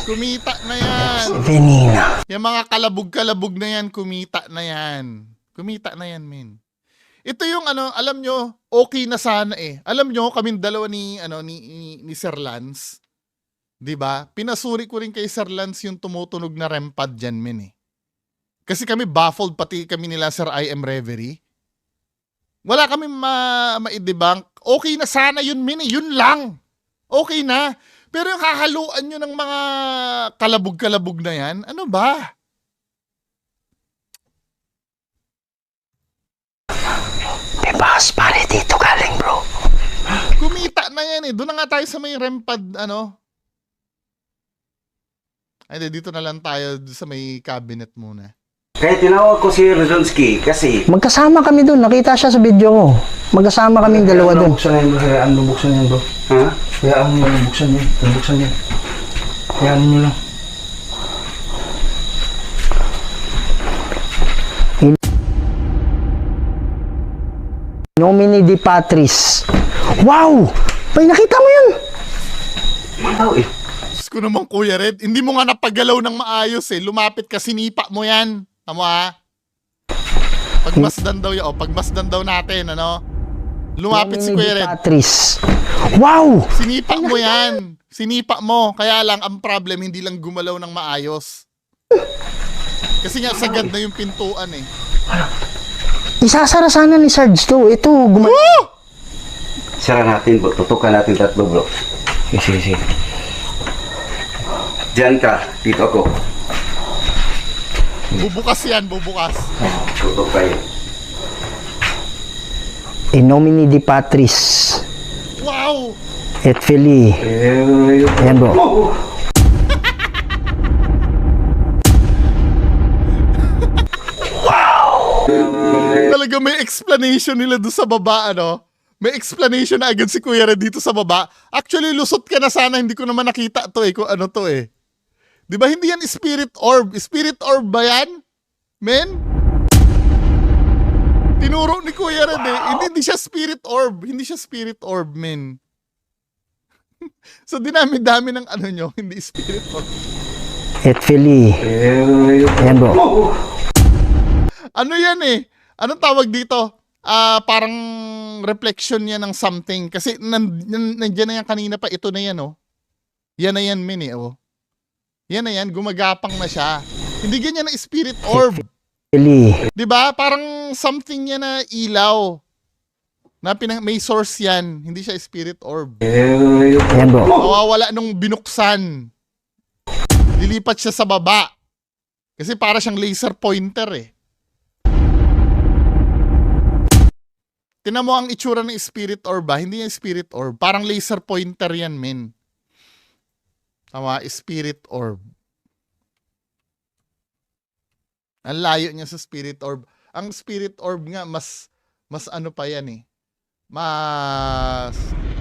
Kumita na yan. Venina. Yung mga kalabog-kalabog na yan, kumita na yan. Kumita na yan, men. Ito yung alam nyo, okay na sana eh. Alam nyo, kaming dalawa ni Sir Lance, 'di ba? Pinasuri ko rin kay Sir Lance yung tumutunog na REM pad diyan, men eh. Kasi kami baffled, pati kami nila Sir I Am Reverie. Wala kami ma-debunk. Okay na sana yun, men eh. Yun lang. Okay na. Pero yung hahaluan nyo ng mga kalabog-kalabog na yan, ano ba? May bahas pare dito galing, bro. Kumita na yan eh. Doon na nga tayo sa may REM pad, Ay, dito na lang tayo sa may cabinet muna. Kaya tinawag ko si Redonsky kasi... Magkasama kami doon. Nakita siya sa video ko. Magkasama kaming dalawa doon. Hayaan mo buksan yan, bro. Ha? Hayaan mo lang buksan yan. Buksan yan. Hayaan mo lang. Nomini di Patris. Wow! May nakita mo yun? Ikaw eh. Diyos ko naman, Kuya Red. Hindi mo nga napagalaw ng maayos eh. Lumapit ka, sinipa mo yan. Tama ha? Pagmasdan daw yun. Pagmasdan daw natin, Lumapit si Nomini Kuya di Red. Patris. Wow! Sinipa mo yan. Sinipa mo. Kaya lang, ang problem, hindi lang gumalaw ng maayos. Kasi nga, sagad na yung pintuan eh. Isasara sana ni Sarge to. Ito, Woo! Sara natin, bro. Tutukan natin tatlo, bro. Sige. Diyan ka. Dito ako. Bubukas yan, bubukas. Tutok tayo. In nomine di Patris Wow! et Filii. Ayan, bro. Talaga may explanation nila doon sa baba, May explanation na agad si Kuya Red dito sa baba. Actually, lusot ka na sana. Hindi ko naman nakita to kung ano to eh. Di ba hindi yan spirit orb? Spirit orb ba yan? Men? Tinuro ni Kuya Red eh. Hindi siya spirit orb. Hindi siya spirit orb, men. So, dinami-dami ng nyo. Hindi spirit orb. Et Filii. Ayan, bro. Ano yan eh? Anong tawag dito? Parang reflection yan ng something. Kasi nandiyan na yan kanina pa. Ito na yan, Yan na yan, men eh, Yan na yan. Gumagapang na siya. Hindi ganyan na spirit orb. Filii. Diba? Parang something yan na ilaw. Na may source yan. Hindi siya spirit orb. Ayan, bro. Mawawala nung binuksan. Lilipat siya sa baba. Kasi para siyang laser pointer eh. Tinan mo ang itsura ng spirit orb ba? Hindi yung spirit orb. Parang laser pointer yan, men. Tama, spirit orb. Ang layo niya sa spirit orb. Ang spirit orb nga, mas ano pa yan eh.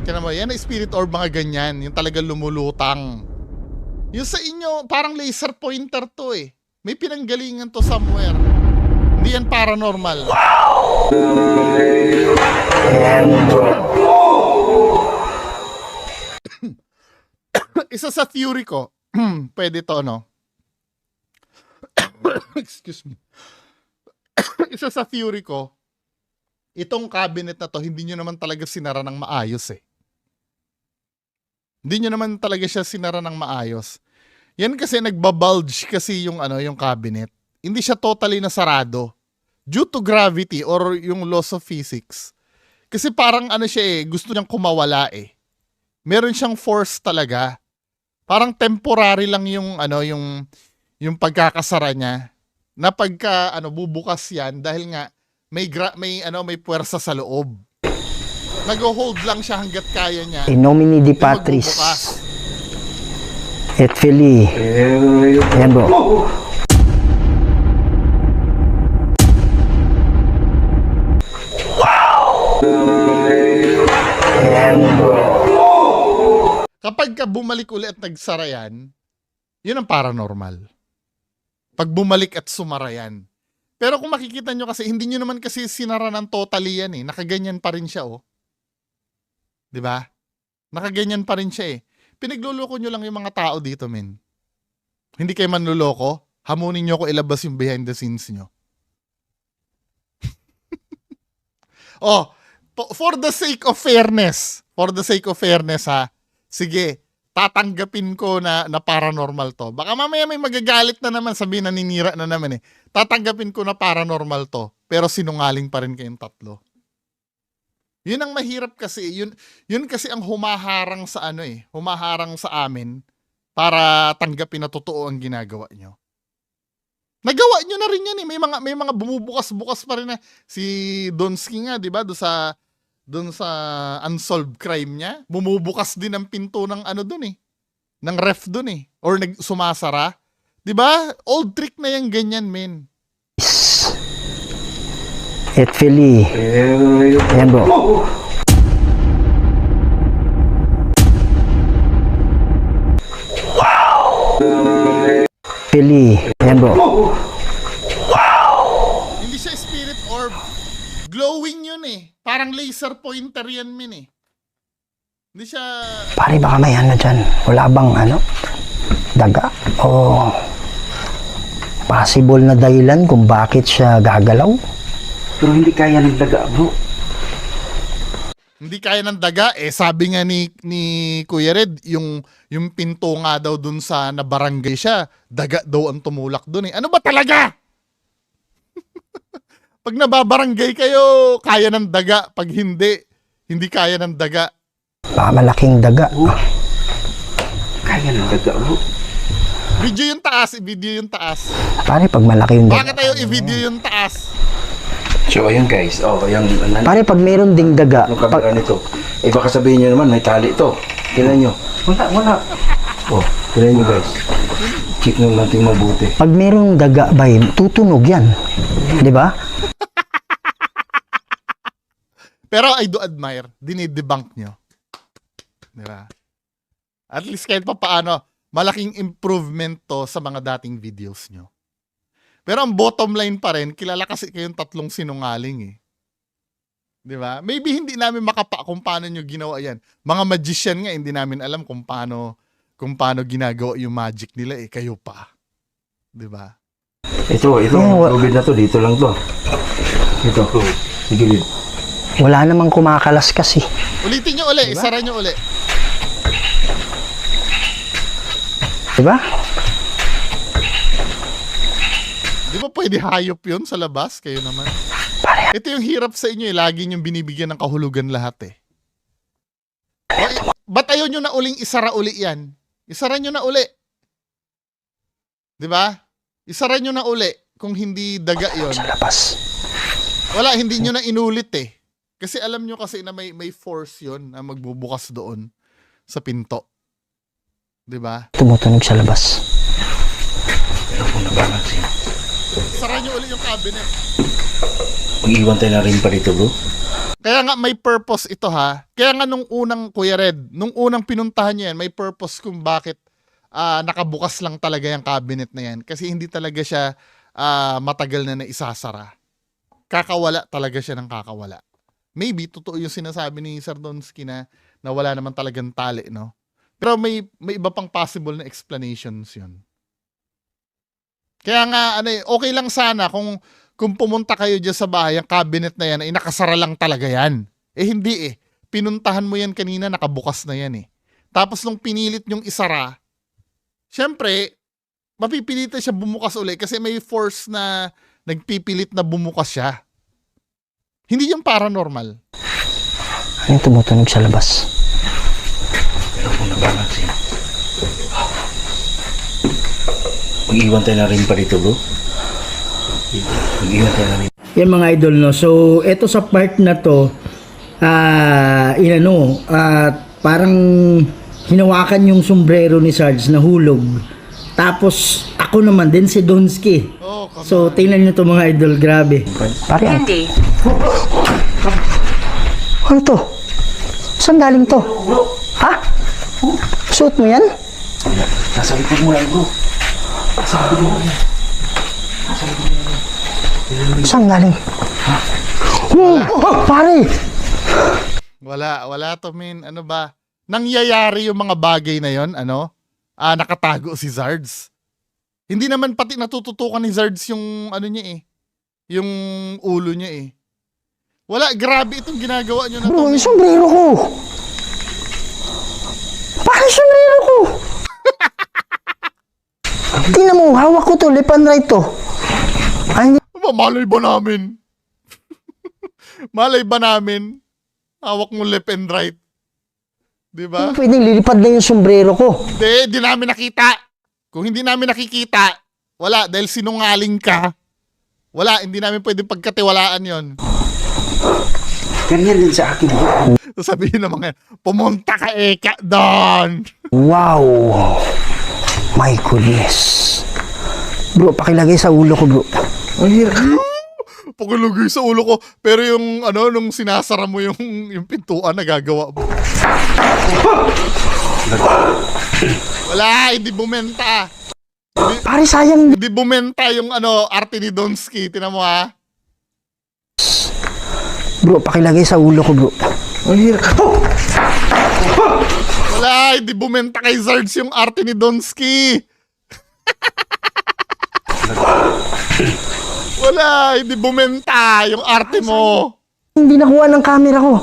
Tinan mo, yan ang spirit orb, mga ganyan. Yung talagang lumulutang. Yung sa inyo, parang laser pointer to eh. May pinanggalingan to somewhere. Hindi yan paranormal. Isa sa theory ko, pwede to, no? Excuse me. Isa sa theory ko, itong cabinet na to, hindi nyo naman talaga sinara ng maayos eh. Hindi nyo naman talaga siya sinara ng maayos. Yan kasi nagbabulge kasi yung yung cabinet. Hindi siya totally nasarado due to gravity or yung laws of physics. Kasi parang siya eh, gusto niyang kumawala eh. Meron siyang force talaga. Parang temporary lang yung yung pagkakasara niya. Na pagka bubukas yan dahil nga may puwersa sa loob. Nag-hold lang siya hanggat kaya niya. In nomine di Patris Magbubukas. et Filii. Ayan bro. Kapag ka bumalik ulit at nagsara yan, yun ang paranormal. Pag bumalik at sumara yan. Pero kung makikita nyo kasi, hindi nyo naman kasi sinara ng totally yan eh. Nakaganyan pa rin siya oh. Diba? Nakaganyan pa rin siya eh. Pinagluloko nyo lang yung mga tao dito, men. Hindi kayo manluloko. Hamunin nyo ko ilabas yung behind the scenes nyo. Oh, for the sake of fairness ha, sige, tatanggapin ko na paranormal to. Baka mamaya may magagalit na naman, sabihin naninira na naman eh. Tatanggapin ko na paranormal to, pero sinungaling pa rin kayong tatlo. Yun ang mahirap kasi, yun kasi ang humaharang sa humaharang sa amin para tanggapin na totoo ang ginagawa nyo. Nagawa nyo na rin yan eh. May mga bumubukas-bukas pa rin na. Si Donsky nga, di ba? Doon sa unsolved crime niya. Bumubukas din ang pinto ng doon eh. Ng ref doon eh. Or sumasara. Di ba? Old trick na yan ganyan, men. Et Filii. Ayan bro. Filii. Ayan bro. Hindi siya spirit orb. Glowing yun eh. Parang laser pointer yan, men eh. Hindi siya... Pare, baka may dyan. Wala bang daga? O possible na dahilan kung bakit siya gagalaw? Pero hindi kaya ng daga, bro. Hindi kaya ng daga eh. Sabi nga ni Kuya Red, yung pinto nga daw dun sa nabarangay siya, daga daw ang tumulak dun eh. Ano ba talaga? Pag nababarangay kayo, kaya ng daga. Pag hindi kaya ng daga. Baka malaking daga. Kaya ng daga, bro. Video yung taas. Pare, pag malaki yung Bakit daga. tayo i-video yung taas? So, ayun guys. Oh, yung Pare, pag meron ding daga, ano kamera nito? Eh, baka sabihin nyo naman, may tali to. Tingnan nyo. Wala. Oh, tingnan nyo guys. Check nyo natin mabuti. pag merong daga, bay, tutunog yan. Di ba? Pero I do admire, dinidebunk nyo. Diba? At least kahit pa paano, malaking improvement to sa mga dating videos nyo. Pero ang bottom line pa rin, kilala kasi kayong tatlong sinungaling eh. Diba? Maybe hindi namin kung paano nyo ginawa yan. Mga magician nga, hindi namin alam kung paano ginagawa yung magic nila eh. Kayo pa. Diba? Ito, tubig na to. Dito lang to. Ito. Sige. Wala namang kumakalas kasi. Ulitin nyo uli, isara nyo uli. Di ba? Di ba pwede hayop yun sa labas? Kayo naman. Pare, Ito yung hirap sa inyo eh. Lagi nyo binibigyan ng kahulugan lahat eh. Ba't ayaw nyo na uling isara uli yan? Isara nyo na uli. Di ba? Isara nyo na uli kung hindi daga yon. sa labas. Wala, hindi nyo na inulit eh. Kasi alam nyo kasi na may force yon na magbubukas doon sa pinto. 'Di ba? Tumutunog sa labas. Pero kung nababansin, Sara nyo ulit yung cabinet. mag-iwan tayo na rin pa dito, bro. Kaya nga may purpose ito ha. Kaya nga nung unang Kuya Red, nung unang pinuntahan niya yan, may purpose kung bakit nakabukas lang talaga yung cabinet na yan. Kasi hindi talaga siya matagal na naisasara. Kakawala talaga siya ng kakawala. Maybe totoo yung sinasabi ni Sir Donsky na wala naman talagang tali, no? Pero may iba pang possible na explanations yun. Kaya nga, okay lang sana kung pumunta kayo dyan sa bahay, ang cabinet na yan, ay nakasara lang talaga yan. Hindi eh. Pinuntahan mo yan kanina, nakabukas na yan eh. Tapos nung pinilit yung isara, syempre, mapipilitan siya bumukas uli kasi may force na nagpipilit na bumukas siya. Hindi yung paranormal. Ano yung tumutunog sa labas? Pero kung nababansin, mag-iwan tayo na rin pa dito, bro. Mag-iwan tayo na rin. Yan mga idol, no. So, eto sa part na to, parang hinawakan yung sombrero ni Sarge na hulog. Tapos, ako naman din si Donsky. Oh, come So, tingnan nyo to mga idol, grabe. Pare, Andy, ano to? Saan galing to? Ha? Suot mo yan? Nasa likod mo lang, bro. Saan galing? Pare! Wala to, min. Ano ba? Nangyayari yung mga bagay na yon, nakatago si Zards. Hindi naman pati natututukan ni Zards yung niya eh. Yung ulo niya eh. Wala, grabe itong ginagawa niyo na to. Bro, Min. yung sombrero ko! Pare, sombrero ko! Tingnan mo, hawak ko to, left and right to. Ay, hindi Malay ba namin? Malay ba namin? Hawak mo left and right. Diba? pwedeng lilipad na yung sombrero ko. Hindi namin nakita. Kung hindi namin nakikita, wala, dahil sinungaling ka. Wala, hindi namin pwedeng pagkatiwalaan yon. Ganyan din sa akin, bro. Sabihin ng mga, pumunta ka eka doon. Wow! My goodness. Bro, pakilagay sa ulo ko, bro. Pagulugay sa ulo ko. Pero yung, nung sinasara mo yung pintuan, nagagawa mo. Wala, hindi bumenta. Pare, sayang. Hindi bumenta yung, arte ni Donsky. Tinan mo ha. Bro, pakilagay sa ulo ko, bro. Wala, hindi bumenta kay Zards yung arte ni Donsky. Wala, hindi bumenta yung arte mo. Hindi nakuha ng camera ko.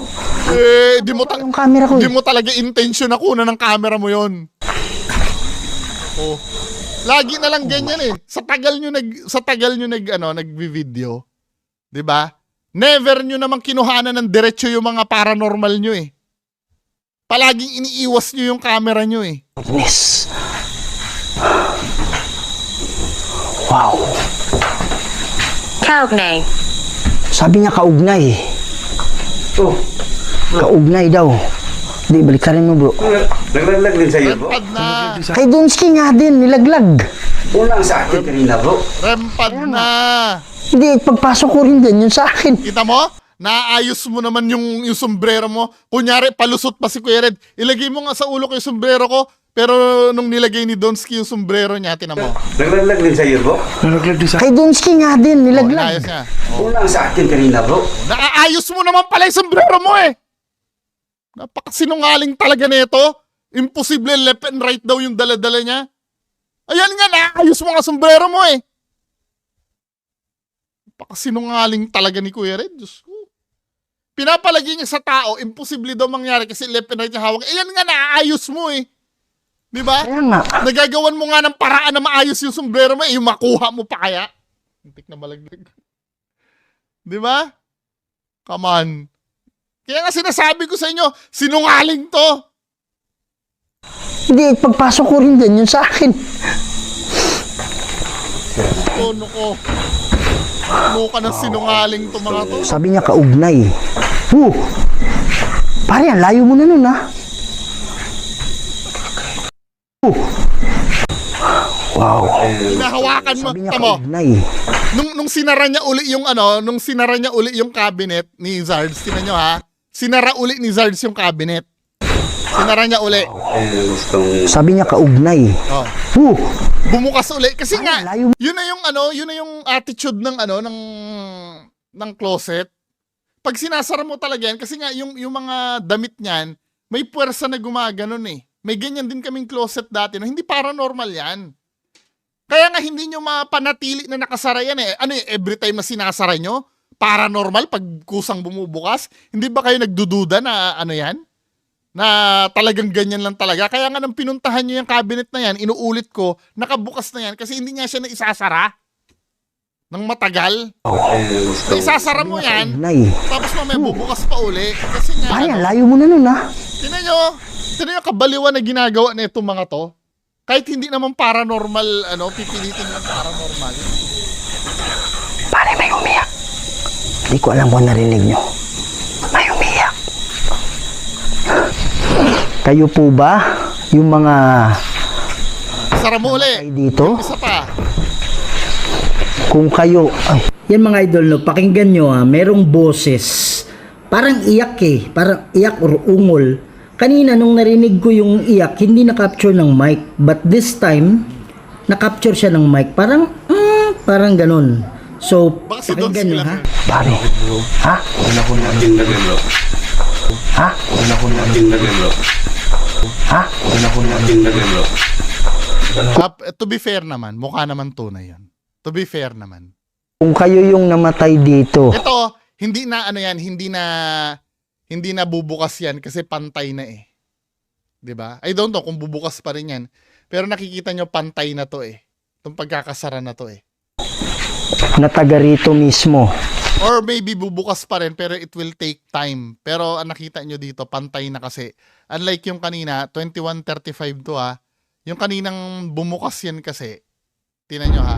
Di Yung camera ko. mo talaga intention na kunan ng camera mo yon. Oh. Lagi na lang ganyan eh. Sa tagal nyo nagvi-video, 'di ba? Never nyo namang kinuhanan ng diretso yung mga paranormal nyo eh. Palaging iniiwas nyo yung camera nyo eh. Goodness. Wow. Kaugnay, Sabi niya kaugnay. Oh, Kaugnay daw. Di, baliktarin mo, bro. naglalaglag din sa'yo, bro. Rempad na. Kay Donsky nga din, nilaglag. Unang sa akin kanina, bro. Rempad na. Hindi, pagpasok ko rin din, yun sa akin. Kita mo? Naayos mo naman yung sombrero mo. Kunyari, palusot pa si Kuya Red. Ilagay mo nga sa ulo ko yung sombrero ko. Pero nung nilagay ni Donsky yung sombrero niya, tinan mo. Naglalaglag din sa'yo, bro. Naglalaglag din Kay Donsky nga din, Inayos nilaglag. niya. Unang sa akin kanina, bro. Naaayos mo naman pala yung sombrero mo eh. Napakasinungaling talaga nito. Imposible left and right daw yung dala-dala niya. Ayan nga, naaayos mo nga sombrero mo eh. Napakasinungaling talaga ni Kuya Red. Diyos ko. Pinapalagay niya sa tao, imposible daw mangyari kasi left and right niya hawak. Ayan nga, naaayos mo eh. Di ba? Kaya nga. Nagagawan mo nga ng paraan na maayos yung sombrero mo, yung makuha mo pa kaya. Hintik na malaglag. Di ba? Come on. Kaya nga sinasabi ko sa inyo, sinungaling to. Hindi, pagpasok ko rin din, yun sa akin. Tono ko. Muka ng sinungaling to mga to. Sabi niya kaugnay. Pare, ang layo mo na nun, ha? Wow. Hinahawakan mo. Sabi niya Tamo, kaugnay. nung sinara niya uli yung ano, nung sinara niya uli yung cabinet ni Zards, tingnan nyo ha. Sinara uli ni Zards yung cabinet. Sinara niya uli. Sabi niya kaugnay. Oh. Bumukas uli kasi nga layo. yun na yung ano, yun na yung attitude ng ano ng closet. Pag sinasara mo talaga yan kasi nga yung mga damit niyan, may puwersa na gumaganon eh. May ganyan din kaming closet dati no, hindi paranormal yan. Kaya nga hindi nyo mapanatili na nakasara yan eh. Ano every time na sinasara nyo, paranormal pag kusang bumubukas? Hindi ba kayo nagdududa na ano yan? Na talagang ganyan lang talaga. Kaya nga nang pinuntahan nyo yung cabinet na yan, inuulit ko, nakabukas na yan kasi hindi nga siya na isasara ng matagal. Na isasara mo yan, Kaugnay. tapos mamaya bubukas pa uli. Kasi nga, Pare, ang ano, layo mo na nun, ha? tinan nyo yung kabaliwan na ginagawa na itong mga to. Kahit hindi naman paranormal, ano, pipilitin lang paranormal. Pare, may umiyak. Hindi ko alam kung narinig nyo. May umiyak. Kayo po ba, yung mga Sara mo uli. ay dito? Isa pa. Kung kayo, ay, Yan mga idol, no, pakinggan nyo ha, merong boses. Parang iyak eh, parang iyak or ungol. Kanina nung narinig ko yung iyak, hindi na-capture ng mic. But this time, na-capture siya ng mic. Parang, parang ganun. So, Baka si Don pakinggan nyo Sila. ha. pare, ha? Ha? Ha? To be fair naman, mukha naman tunay yan. To be fair naman. Kung kayo yung namatay dito, Ito, hindi na ano yan, hindi na bubukas yan kasi pantay na eh. 'Di ba? I don't know kung bubukas pa rin yan. Pero nakikita nyo pantay na to eh. Itong pagkakasara na to eh. na taga rito mismo, Or maybe bubukas pa rin pero it will take time. Pero ang nakita nyo dito, pantay na kasi. Unlike yung kanina, 21:35 to ha. Yung kaninang bumukas yan kasi. Tingnan nyo ha.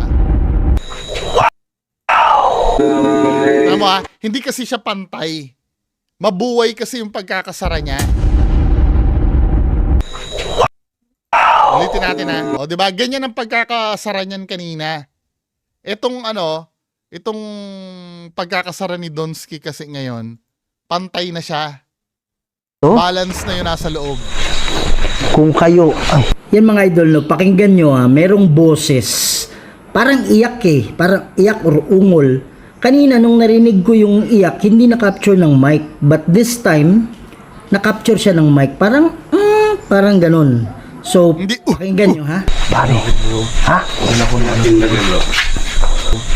Alam mo ha, hindi kasi siya pantay. Mabuhay kasi yung pagkakasara niya. Ulitin natin ha. O diba, ganyan ang pagkakasara niyan kanina. Itong pagkakasara ni Donsky kasi ngayon, pantay na siya. Oh? Balance na yun nasa loob. kung kayo, ay, Yan mga idol, no, pakinggan nyo ha, merong boses. Parang iyak eh, parang iyak or ungol. Kanina nung narinig ko yung iyak, hindi na-capture ng mic. But this time, na-capture siya ng mic. Parang, parang ganun. So, Hindi, pakinggan nyo ha. pare, ha?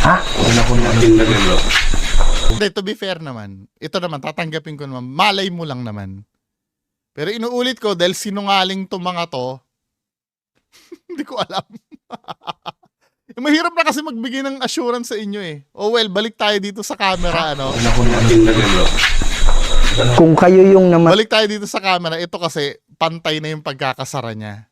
Ha? Hindi, to be fair naman, ito naman, tatanggapin ko naman, malay mo lang naman. Pero inuulit ko, dahil sinungaling to mga to, hindi ko alam. Mahirap na kasi magbigay ng assurance sa inyo eh. Oh well, balik tayo dito sa camera, ano? Kung kayo yung namatay Balik tayo dito sa camera, ito kasi, pantay na yung pagkakasara niya.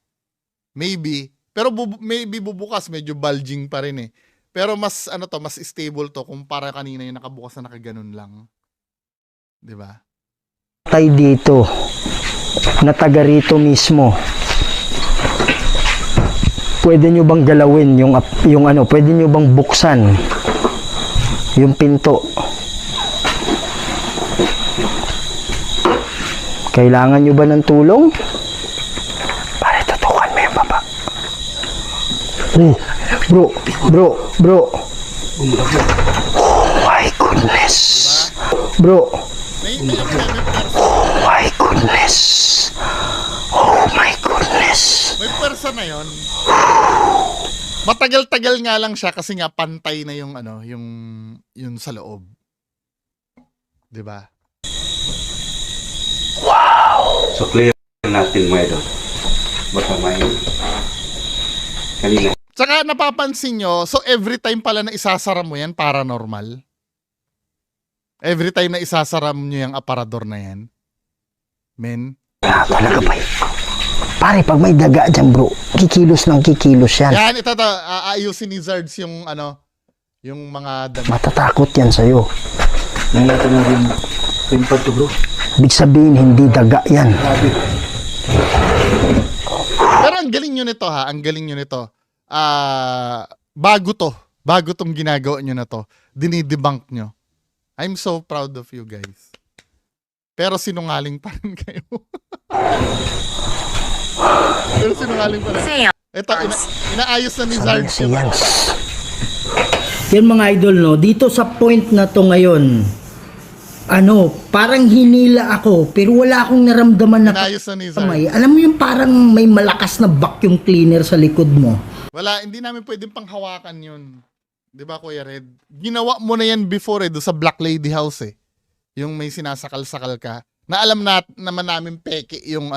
Maybe. Pero maybe bubukas, medyo bulging pa rin eh. Pero mas, mas stable to kumpara kanina yung nakabukas na nakaganon lang. 'Di ba? dito, na taga rito mismo, pwede nyo bang galawin yung ano, pwede nyo bang buksan yung pinto? Kailangan nyo ba ng tulong? Pare, tutukan mo yung baba. Bro. Oh my goodness. Bro. May Oh my goodness. Oh my goodness. May pwersa na yon. Matagal-tagal nga lang siya kasi nga pantay na yung yung sa loob. 'Di ba? So clear natin mga idol. Baka may kanina. Tsaka napapansin nyo, so every time pala na isasara mo yan, paranormal. Every time na isasara mo yung aparador na yan. Men. Talaga ba? Pare, pag may daga dyan bro, kikilos ng kikilos yan. Yan, ito aayusin ni Zards yung Yung mga damit. Matatakot yan sa'yo. Nang natin na rin pimpad to bro. Ibig sabihin, hindi daga yan. Pero ang galing nyo nito ha, ang galing nyo nito. Bago tong ginagawa nyo na to, dinidebunk nyo. I'm so proud of you guys. Pero sinungaling pa rin kayo. Pero sinungaling pa rin. Ito, inaayos na ni Zarge yung Yan mga idol, no, dito sa point na to ngayon, parang hinila ako, pero wala akong naramdaman na inaayos na ni Zarge. kamay. Alam mo yung parang may malakas na vacuum cleaner sa likod mo. Wala, hindi namin pwedeng panghawakan yun. Di ba, Kuya Red? Ginawa mo na yan before doon sa Black Lady House eh. Yung may sinasakal-sakal ka. Na alam naman namin peke yung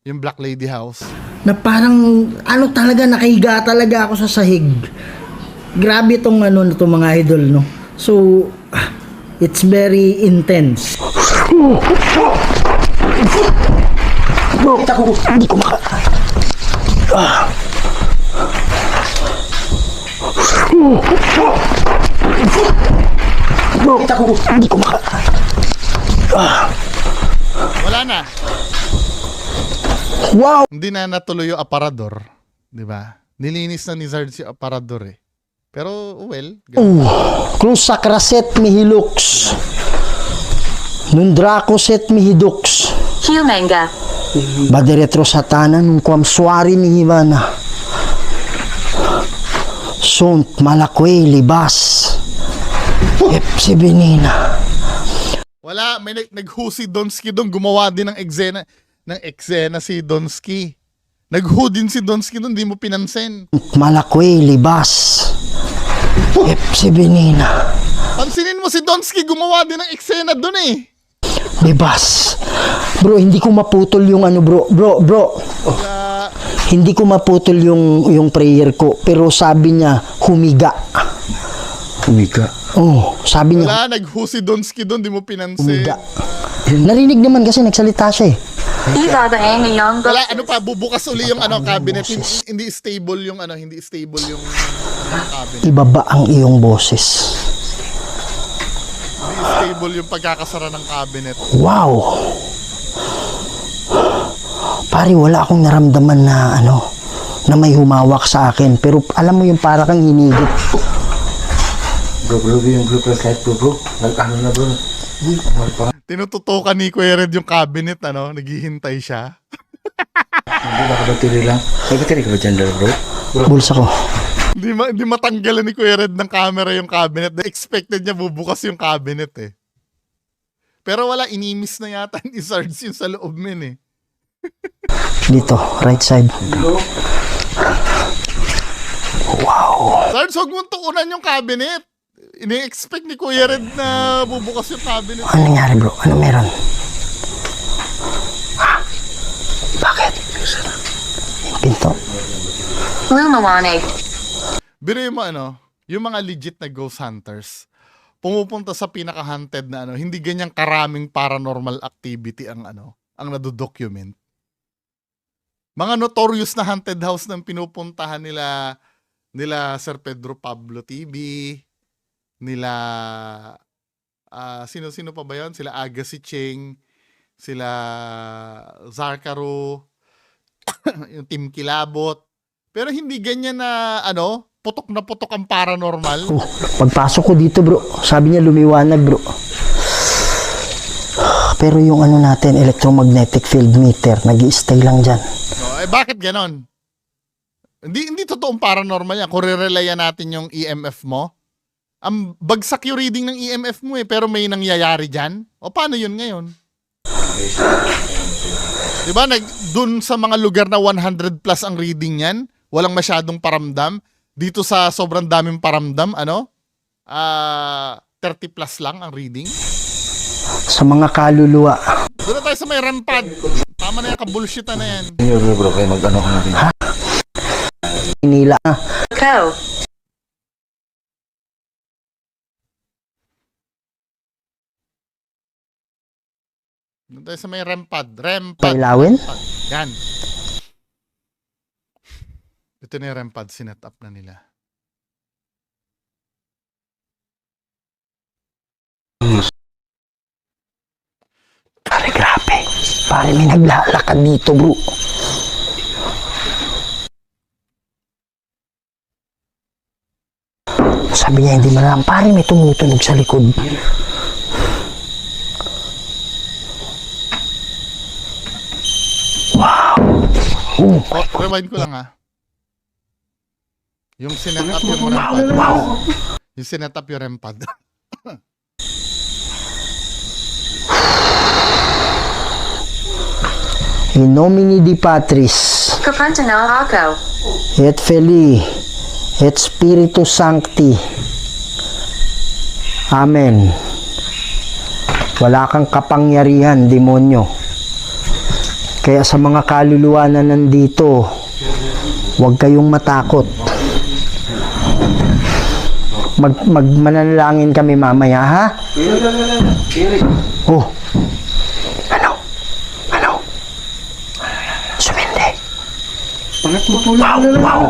yung Black Lady House. Na parang, talaga, nakahiga talaga ako sa sahig. Grabe tong na to mga idol, no? So, it's very intense. Hindi ko maka... Hindi ko maka... Wala na. Wow! Hindi na natuloy yung aparador. Di ba? Nilinis na ni Zarge yung aparador eh. Pero, well, Cruz sakraset mihilux. Nundrako set mihidux. Humenga. Baderetro satana nung kwamswari ni Ivana. Sunt malakwe libas. Epsi benina. wala. May nag-who si Donsky doon. Gumawa din ng eksena si Donsky. Nag-who din si Donsky doon. Di mo pinansin. Malakwe libas. Epsi benina. Pansinin mo si Donsky. Gumawa din ng eksena doon eh. Libas. Bro, hindi ko maputol yung bro. Wala. Hindi ko maputol yung prayer ko. Pero sabi niya, humiga. Humiga. Oh, sabi niya, Wala. Nag-who si Donsky doon. Di mo pinansin. humiga. Narinig naman kasi nagsalita siya eh. Iba ba ang iyong Wala. Ano pa? Bubukas uli yung cabinet. Hindi stable yung hindi stable yung cabinet. Ibaba ang iyong boses. Hindi stable yung pagkakasara ng cabinet. Wow! Pare, wala akong naramdaman na na may humawak sa akin. Pero alam mo yung para kang hinigit. Bro, yung blue flashlight bro. Nag-ano na bro. Tinututukan ni Kuya Red yung cabinet, naghihintay siya. Hindi nakabateri lang. May bateri ka ba dyan bro? Bulsa ko. Hindi matanggalan ni Kuya Red ng camera yung cabinet. Expected niya bubukas yung cabinet eh. Pero wala, inimis na yata ni Sarge yung sa loob min eh. Dito, right side. Wow! Sarge, huwag mong tukunan yung cabinet. Ini-expect ni Kuya Red na bubukas yung cabinet. Ano nangyari bro? Ano meron? Ha? Bakit? Yung pinto. Lumawanig. Biro mo yung mga legit na ghost hunters, pumupunta sa pinaka-hunted na hindi ganyang karaming paranormal activity ang nado-document. Mga notorious na haunted house ng pinupuntahan nila Sir Pedro Pablo TV, nila sino pa ba yun? Sila Agassi Cheng, sila Zarcaro, yung Team Kilabot. Pero hindi ganyan na putok na putok ang paranormal. Oh, pagpasok ko dito bro, sabi niya lumiwanag bro. Pero yung natin, electromagnetic field meter, nag-i-stay lang dyan. Bakit ganon? Hindi totoong paranormal yan. Kung re-relayan natin yung EMF mo, ang bagsak yung reading ng EMF mo pero may nangyayari dyan. O paano yun ngayon? Diba, dun sa mga lugar na 100 plus ang reading yan, walang masyadong paramdam. Dito sa sobrang daming paramdam, 30 plus lang ang reading. Sa mga kaluluwa. Doon na tayo sa may rampad. Tama na yan, kabullshit na yan. Bro, kayo mag-ano ka natin. Nila. Go. Doon tayo sa may rampad. Pailawin? Yan. Ito na yung rampad, sinet up na nila. Pare, grabe. Pare, may naglalakad dito, bro. Sabi niya, hindi malaman. Pare, may tumutunog sa likod. Wow. Oh, Rewind ko lang ha. Yung sinet up yung rempad. wow. Yung sinet up yung rempad. In nomine di Patris, Kapanta na ako. et Filii, et Spiritus Sancti. Amen. Wala kang kapangyarihan, demonyo. Kaya sa mga kaluluwa na nandito, huwag kayong matakot. Mananalangin kami mamaya, ha? Oh. Ano? Ano? Sumindi. Wow, wow.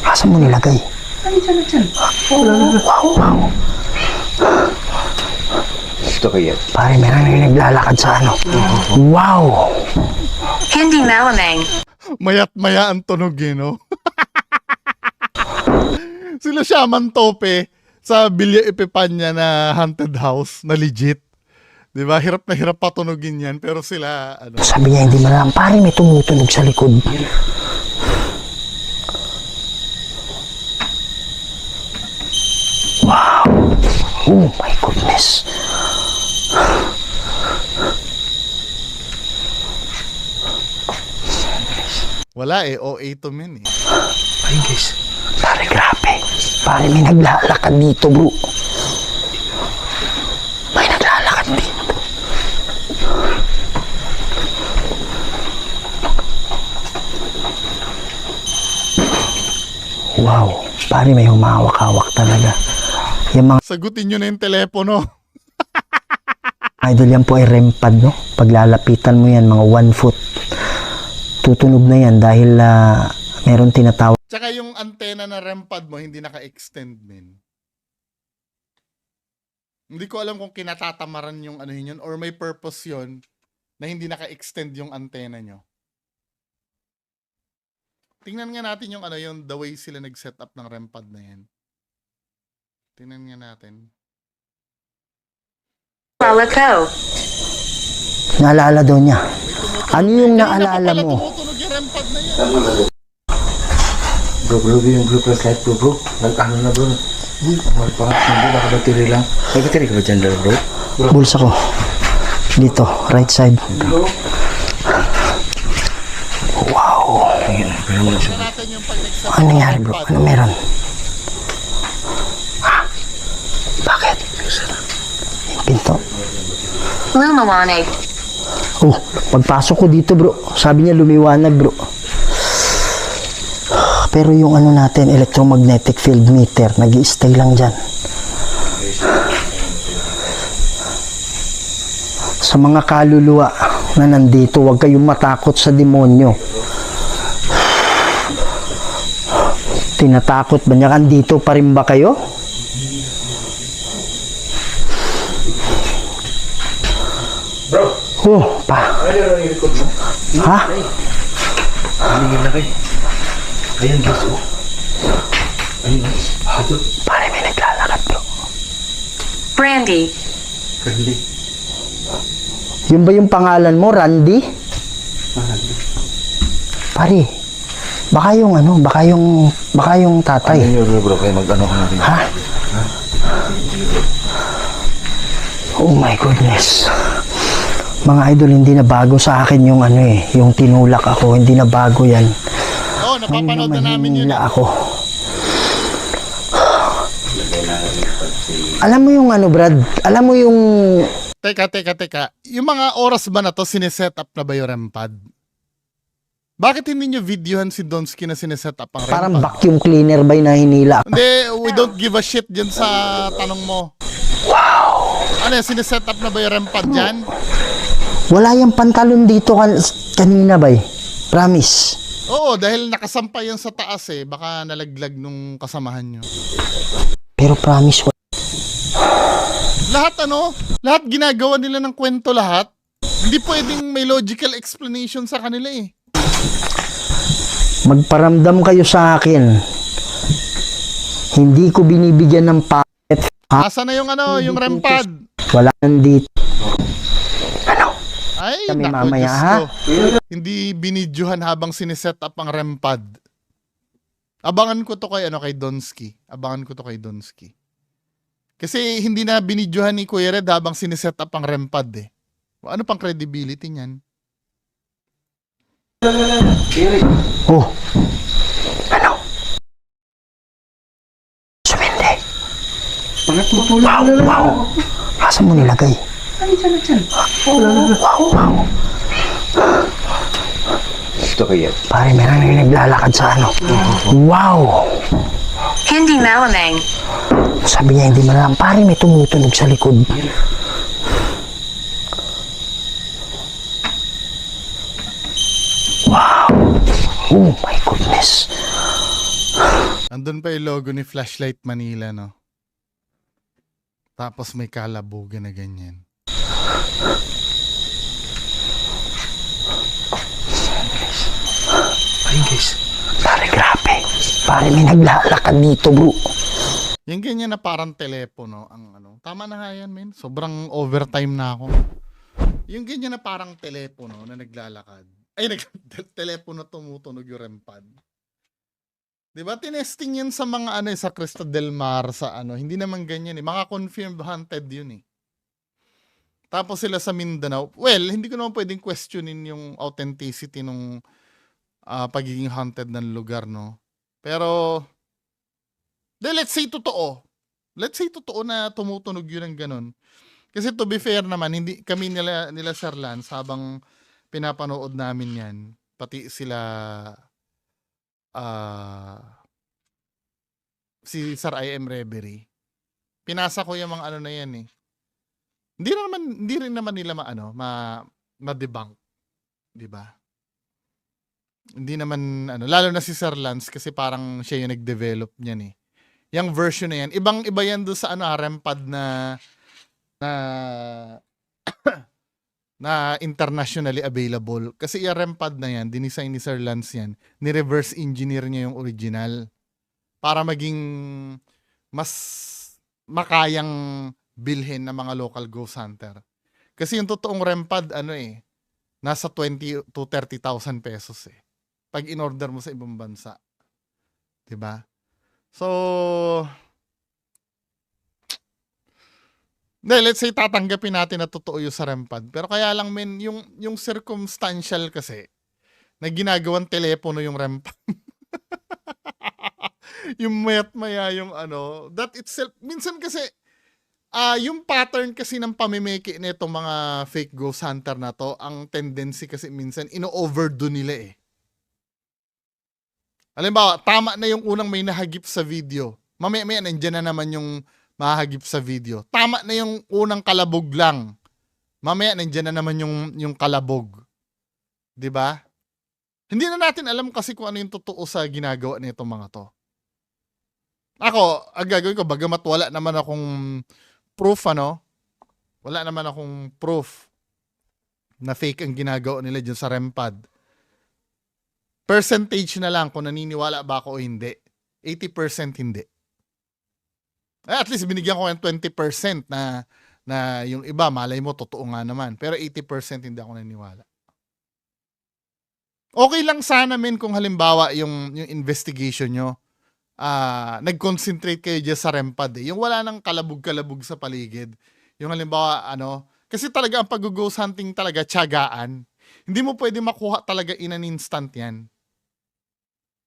Asan mo nilagay? Wow, wow. Ito kaya. Pare, meron naglalakad sa ano. Wow. Hindi malamang. Mayat maya ang tunog eh, no? Sila Shaman Tope sa Villa Epipanya na haunted house na legit. 'Di ba? Hirap na hirap patunogin 'yan pero sila ano. Sabi niya, hindi malaman. Pare, may tumutunog sa likod. Wow. Oh my goodness. Wala eh, OA to men eh. Ayun guys. Pare, grabe. Pare, may naglalakad dito, bro. May naglalakad dito. Wow. Pare, may humawak-hawak talaga. Yung mga Sagutin nyo na yung telepono. idol yan po ay rempad, no? Paglalapitan mo yan, mga 1 foot. Tutunog na yan dahil meron tinatawag Tsaka yung antena na rempad mo hindi naka-extend men. Hindi ko alam kung kinatatamaran yung ano yun or may purpose yun na hindi naka-extend yung antena nyo. Tingnan nga natin yung ano yung the way sila nag-set up ng rempad na yan. Tingnan nga natin. Lalaco. naalala daw niya. Ano yung Kanina pa naalala pala mo? tumutunog yung rempad na yan. Bro, yung blue plus light bro. Nag-ano na bro. Mahal pa nga. Hindi, nakabateri lang. May bateri ka ba dyan bro? Bulsa ko. Dito, right side. Wow. Pero mo na siya. Tingnan natin yung pag nag-set Ano nangyari bro? Ano meron? Bakit? Yung pinto. Lumawanig. Oh, pagpasok ko dito bro, sabi niya lumiwanag bro. Pero yung ano natin, electromagnetic field meter, nag-i-stay lang dyan. Sa mga kaluluwa na nandito, huwag kayong matakot sa demonyo. Tinatakot ba niya? Andito pa rin ba kayo? Bro, Oh, pa. ano yung record mo? Ha? Halingin na kayo. Ayan guys, oh. Ayun, ito. Pare, may naglalakad bro. Brandy. Kandi. Yun ba yung pangalan mo, Randy? Pare, baka yung tatay. Ayun yun bro, kayo mag-ano ka natin. Ha? Oh my goodness. Mga idol, hindi na bago sa akin yung ano eh, yung tinulak ako, hindi na bago yan. Oo, napapanood na namin yun. Mahinila ako. Alam mo yung ano, Brad? Alam mo yung Teka. Yung mga oras ba na to, sineset up na ba yung rempad? Bakit hindi nyo videohan si Donsky na sineset up ang parang rempad? vacuum cleaner ba yung nahinila? Hindi, we don't give a shit dyan sa tanong mo. Wow! Ano yan, sineset up na ba yung rempad dyan? Wala yung pantalon dito kanina ba eh? Promise. Oo, dahil nakasampay yan sa taas eh. Baka nalaglag nung kasamahan nyo. Pero promise, Lahat ginagawa nila ng kwento lahat. Hindi pwedeng may logical explanation sa kanila eh. Magparamdam kayo sa akin. Hindi ko binibigyan ng paket. Asa na yung yung REM pad? Wala nandito. Ay, Kami naku, mamaya, Diyos ha? ko. Hindi binidyohan habang sineset up ang REM pad. Abangan ko to kay Donsky. Kasi hindi na binidyohan ni Kuya Red habang sineset up ang REM pad eh. Ano pang credibility niyan? Oh. Ano? Sumindi. Wow. Asa mo nilagay? Wow. Ito kaya. Pare, meron na naglalakad sa ano. Wow. Hindi malamang. Sabi niya hindi malam. Pare, may tumutunog sa likod. Wow. Oh my goodness. Andun pa yung logo ni Flashlight Manila, no? Tapos may kalabugan na ganyan. Ayun guys. Pare, grabe. Pare, may naglalakad dito, bro. Yung ganyan na parang telepono, ang tama na nga yan, men. Sobrang overtime na ako. Yung ganyan na parang telepono na naglalakad. Ay, telepono tumutunog yung REM pad. Diba? Tinesting yan sa mga sa Cresta del Mar, sa hindi naman ganyan eh. Mga confirmed haunted yun eh. Tapos sila sa Mindanao. Well, hindi ko naman pwedeng questionin yung authenticity nung pagiging haunted ng lugar, no? Pero, let's say totoo. Let's say totoo na tumutunog yun ng ganun. Kasi to be fair naman, hindi kami nila Sir Lance habang pinapanood namin yan. Pati sila si Sir I.M. Reverie. Pinasa ko yung mga na yan eh. Hindi rin naman nila ma-debunk. 'Di ba? Hindi naman lalo na si Sir Lance kasi parang siya yung nag-develop niyan eh. Yung version na yan, ibang-iba yan doon sa REM pad na na internationally available. Kasi yung REM pad na yan, dinisign ni Sir Lance yan, ni-reverse engineer niya yung original para maging mas makayang bilhin ng mga local ghost hunter. Kasi yung totoong REM pad, nasa 20 to 30,000 pesos eh. Pag in-order mo sa ibang bansa. 'Di ba? So, let's say tatanggapin natin na totoo yung sa REM pad. Pero kaya lang yung circumstantial kasi na ginagawang telepono yung REM pad. Yung mayat maya yung that itself, minsan kasi yung pattern kasi ng pamimiki nitong mga fake ghost hunter na to, ang tendency kasi minsan ino-overdo nila eh. Halimbawa, tama na yung unang may nahagip sa video. Mamaya nandiyan na naman yung mahagip sa video. Tama na yung unang kalabog lang. Mamaya nandiyan na naman yung kalabog. 'Di ba? Hindi na natin alam kasi kung ano yung totoo sa ginagawa nitong mga to. Ako, ang gagawin ko, bagamat wala naman akong proof, wala naman akong proof na fake ang ginagawa nila dyan sa REM pad. Percentage na lang kung naniniwala ba ako o hindi. 80% hindi. At least binigyan ko ng 20% na yung iba, malay mo, totoo nga naman. Pero 80% hindi ako naniniwala. Okay lang sana, kung halimbawa yung investigation nyo, nag-concentrate kayo dyan sa REM pad eh. Yung wala nang kalabog-kalabog sa paligid. Yung halimbawa, kasi talaga ang pag-ghost hunting talaga, tiyagaan. Hindi mo pwede makuha talaga in an instant yan.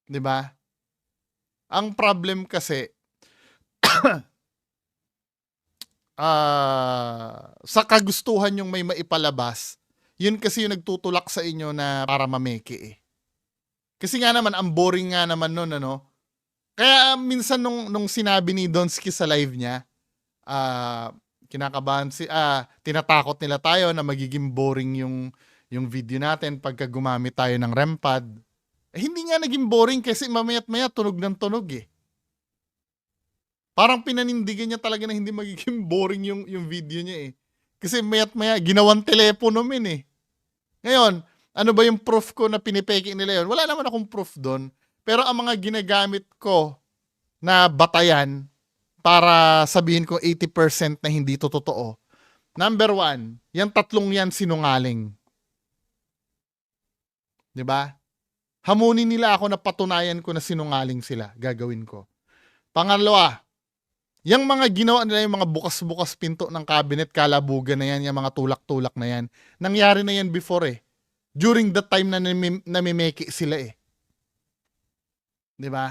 'Di ba? Ang problem kasi, sa kagustuhan yung may maipalabas, yun kasi yung nagtutulak sa inyo na para mameke eh. Kasi nga naman, ang boring nga naman nun, Kaya minsan nung sinabi ni Donsky sa live niya, kinakabahan tinatakot nila tayo na magiging boring yung video natin pagka gumamit tayo ng REM pad. Hindi nga naging boring kasi mamaya't maya tunog ng tunog eh. Parang pinanindigan niya talaga na hindi magiging boring yung video niya eh. Kasi maya't maya, ginawang telepono min eh. Ngayon, ano ba yung proof ko na pinipeke nila yun? Wala naman akong proof doon. Pero ang mga ginagamit ko na batayan para sabihin ko 80% na hindi to totoo. Number 1, yung tatlong yan sinungaling. 'Di ba? Hamunin nila ako na patunayan ko na sinungaling sila. Gagawin ko. Pangalawa, yung mga ginawa nila, yung mga bukas-bukas pinto ng cabinet, kalabugan na yan, yung mga tulak-tulak na yan, nangyari na yan before eh. During the time na namimeki sila eh. 'Di ba?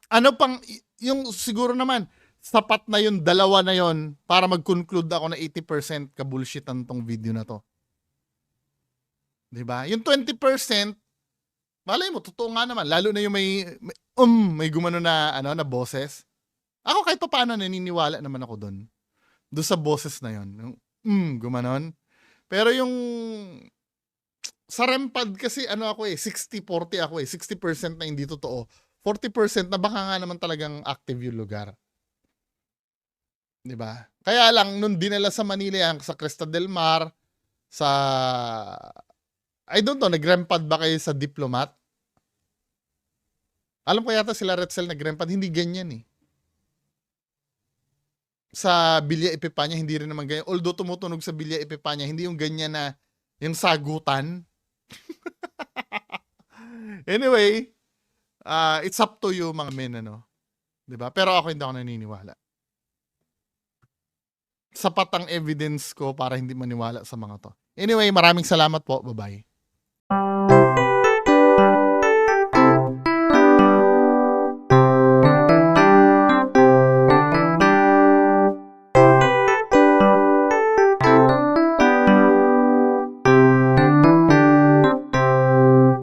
Ano pang, yung siguro naman, sapat na yung dalawa na yon para mag-conclude ako na 80% ka-bullshitan tong video na to. 'Di ba? Yung 20%, malay mo, totoo nga naman. Lalo na yung may gumano na, na boses. Ako kahit pa paano naniniwala naman ako doon. Doon sa boses na yon. Gumanon. Pero yung sa Rempad kasi ako 60-40 ako 60% na hindi totoo. 40% na baka nga naman talagang active yung lugar. 'Di ba? Kaya lang nung dinala sa Manila yan, sa Cresta del Mar, sa I don't know, nagrempad ba kayo sa Diplomat? Alam ko yata sila Retzel nagrempad, hindi ganyan eh. Sa Villa Epipanya, hindi rin naman ganyan. Although tumutunog sa Villa Epipanya, hindi yung ganyan na yung sagutan. Anyway, it's up to you mga men, 'di ba? Pero ako hindi ako naniniwala. Sapat ang evidence ko para hindi maniwala sa mga to. Anyway, maraming salamat po. Bye-bye.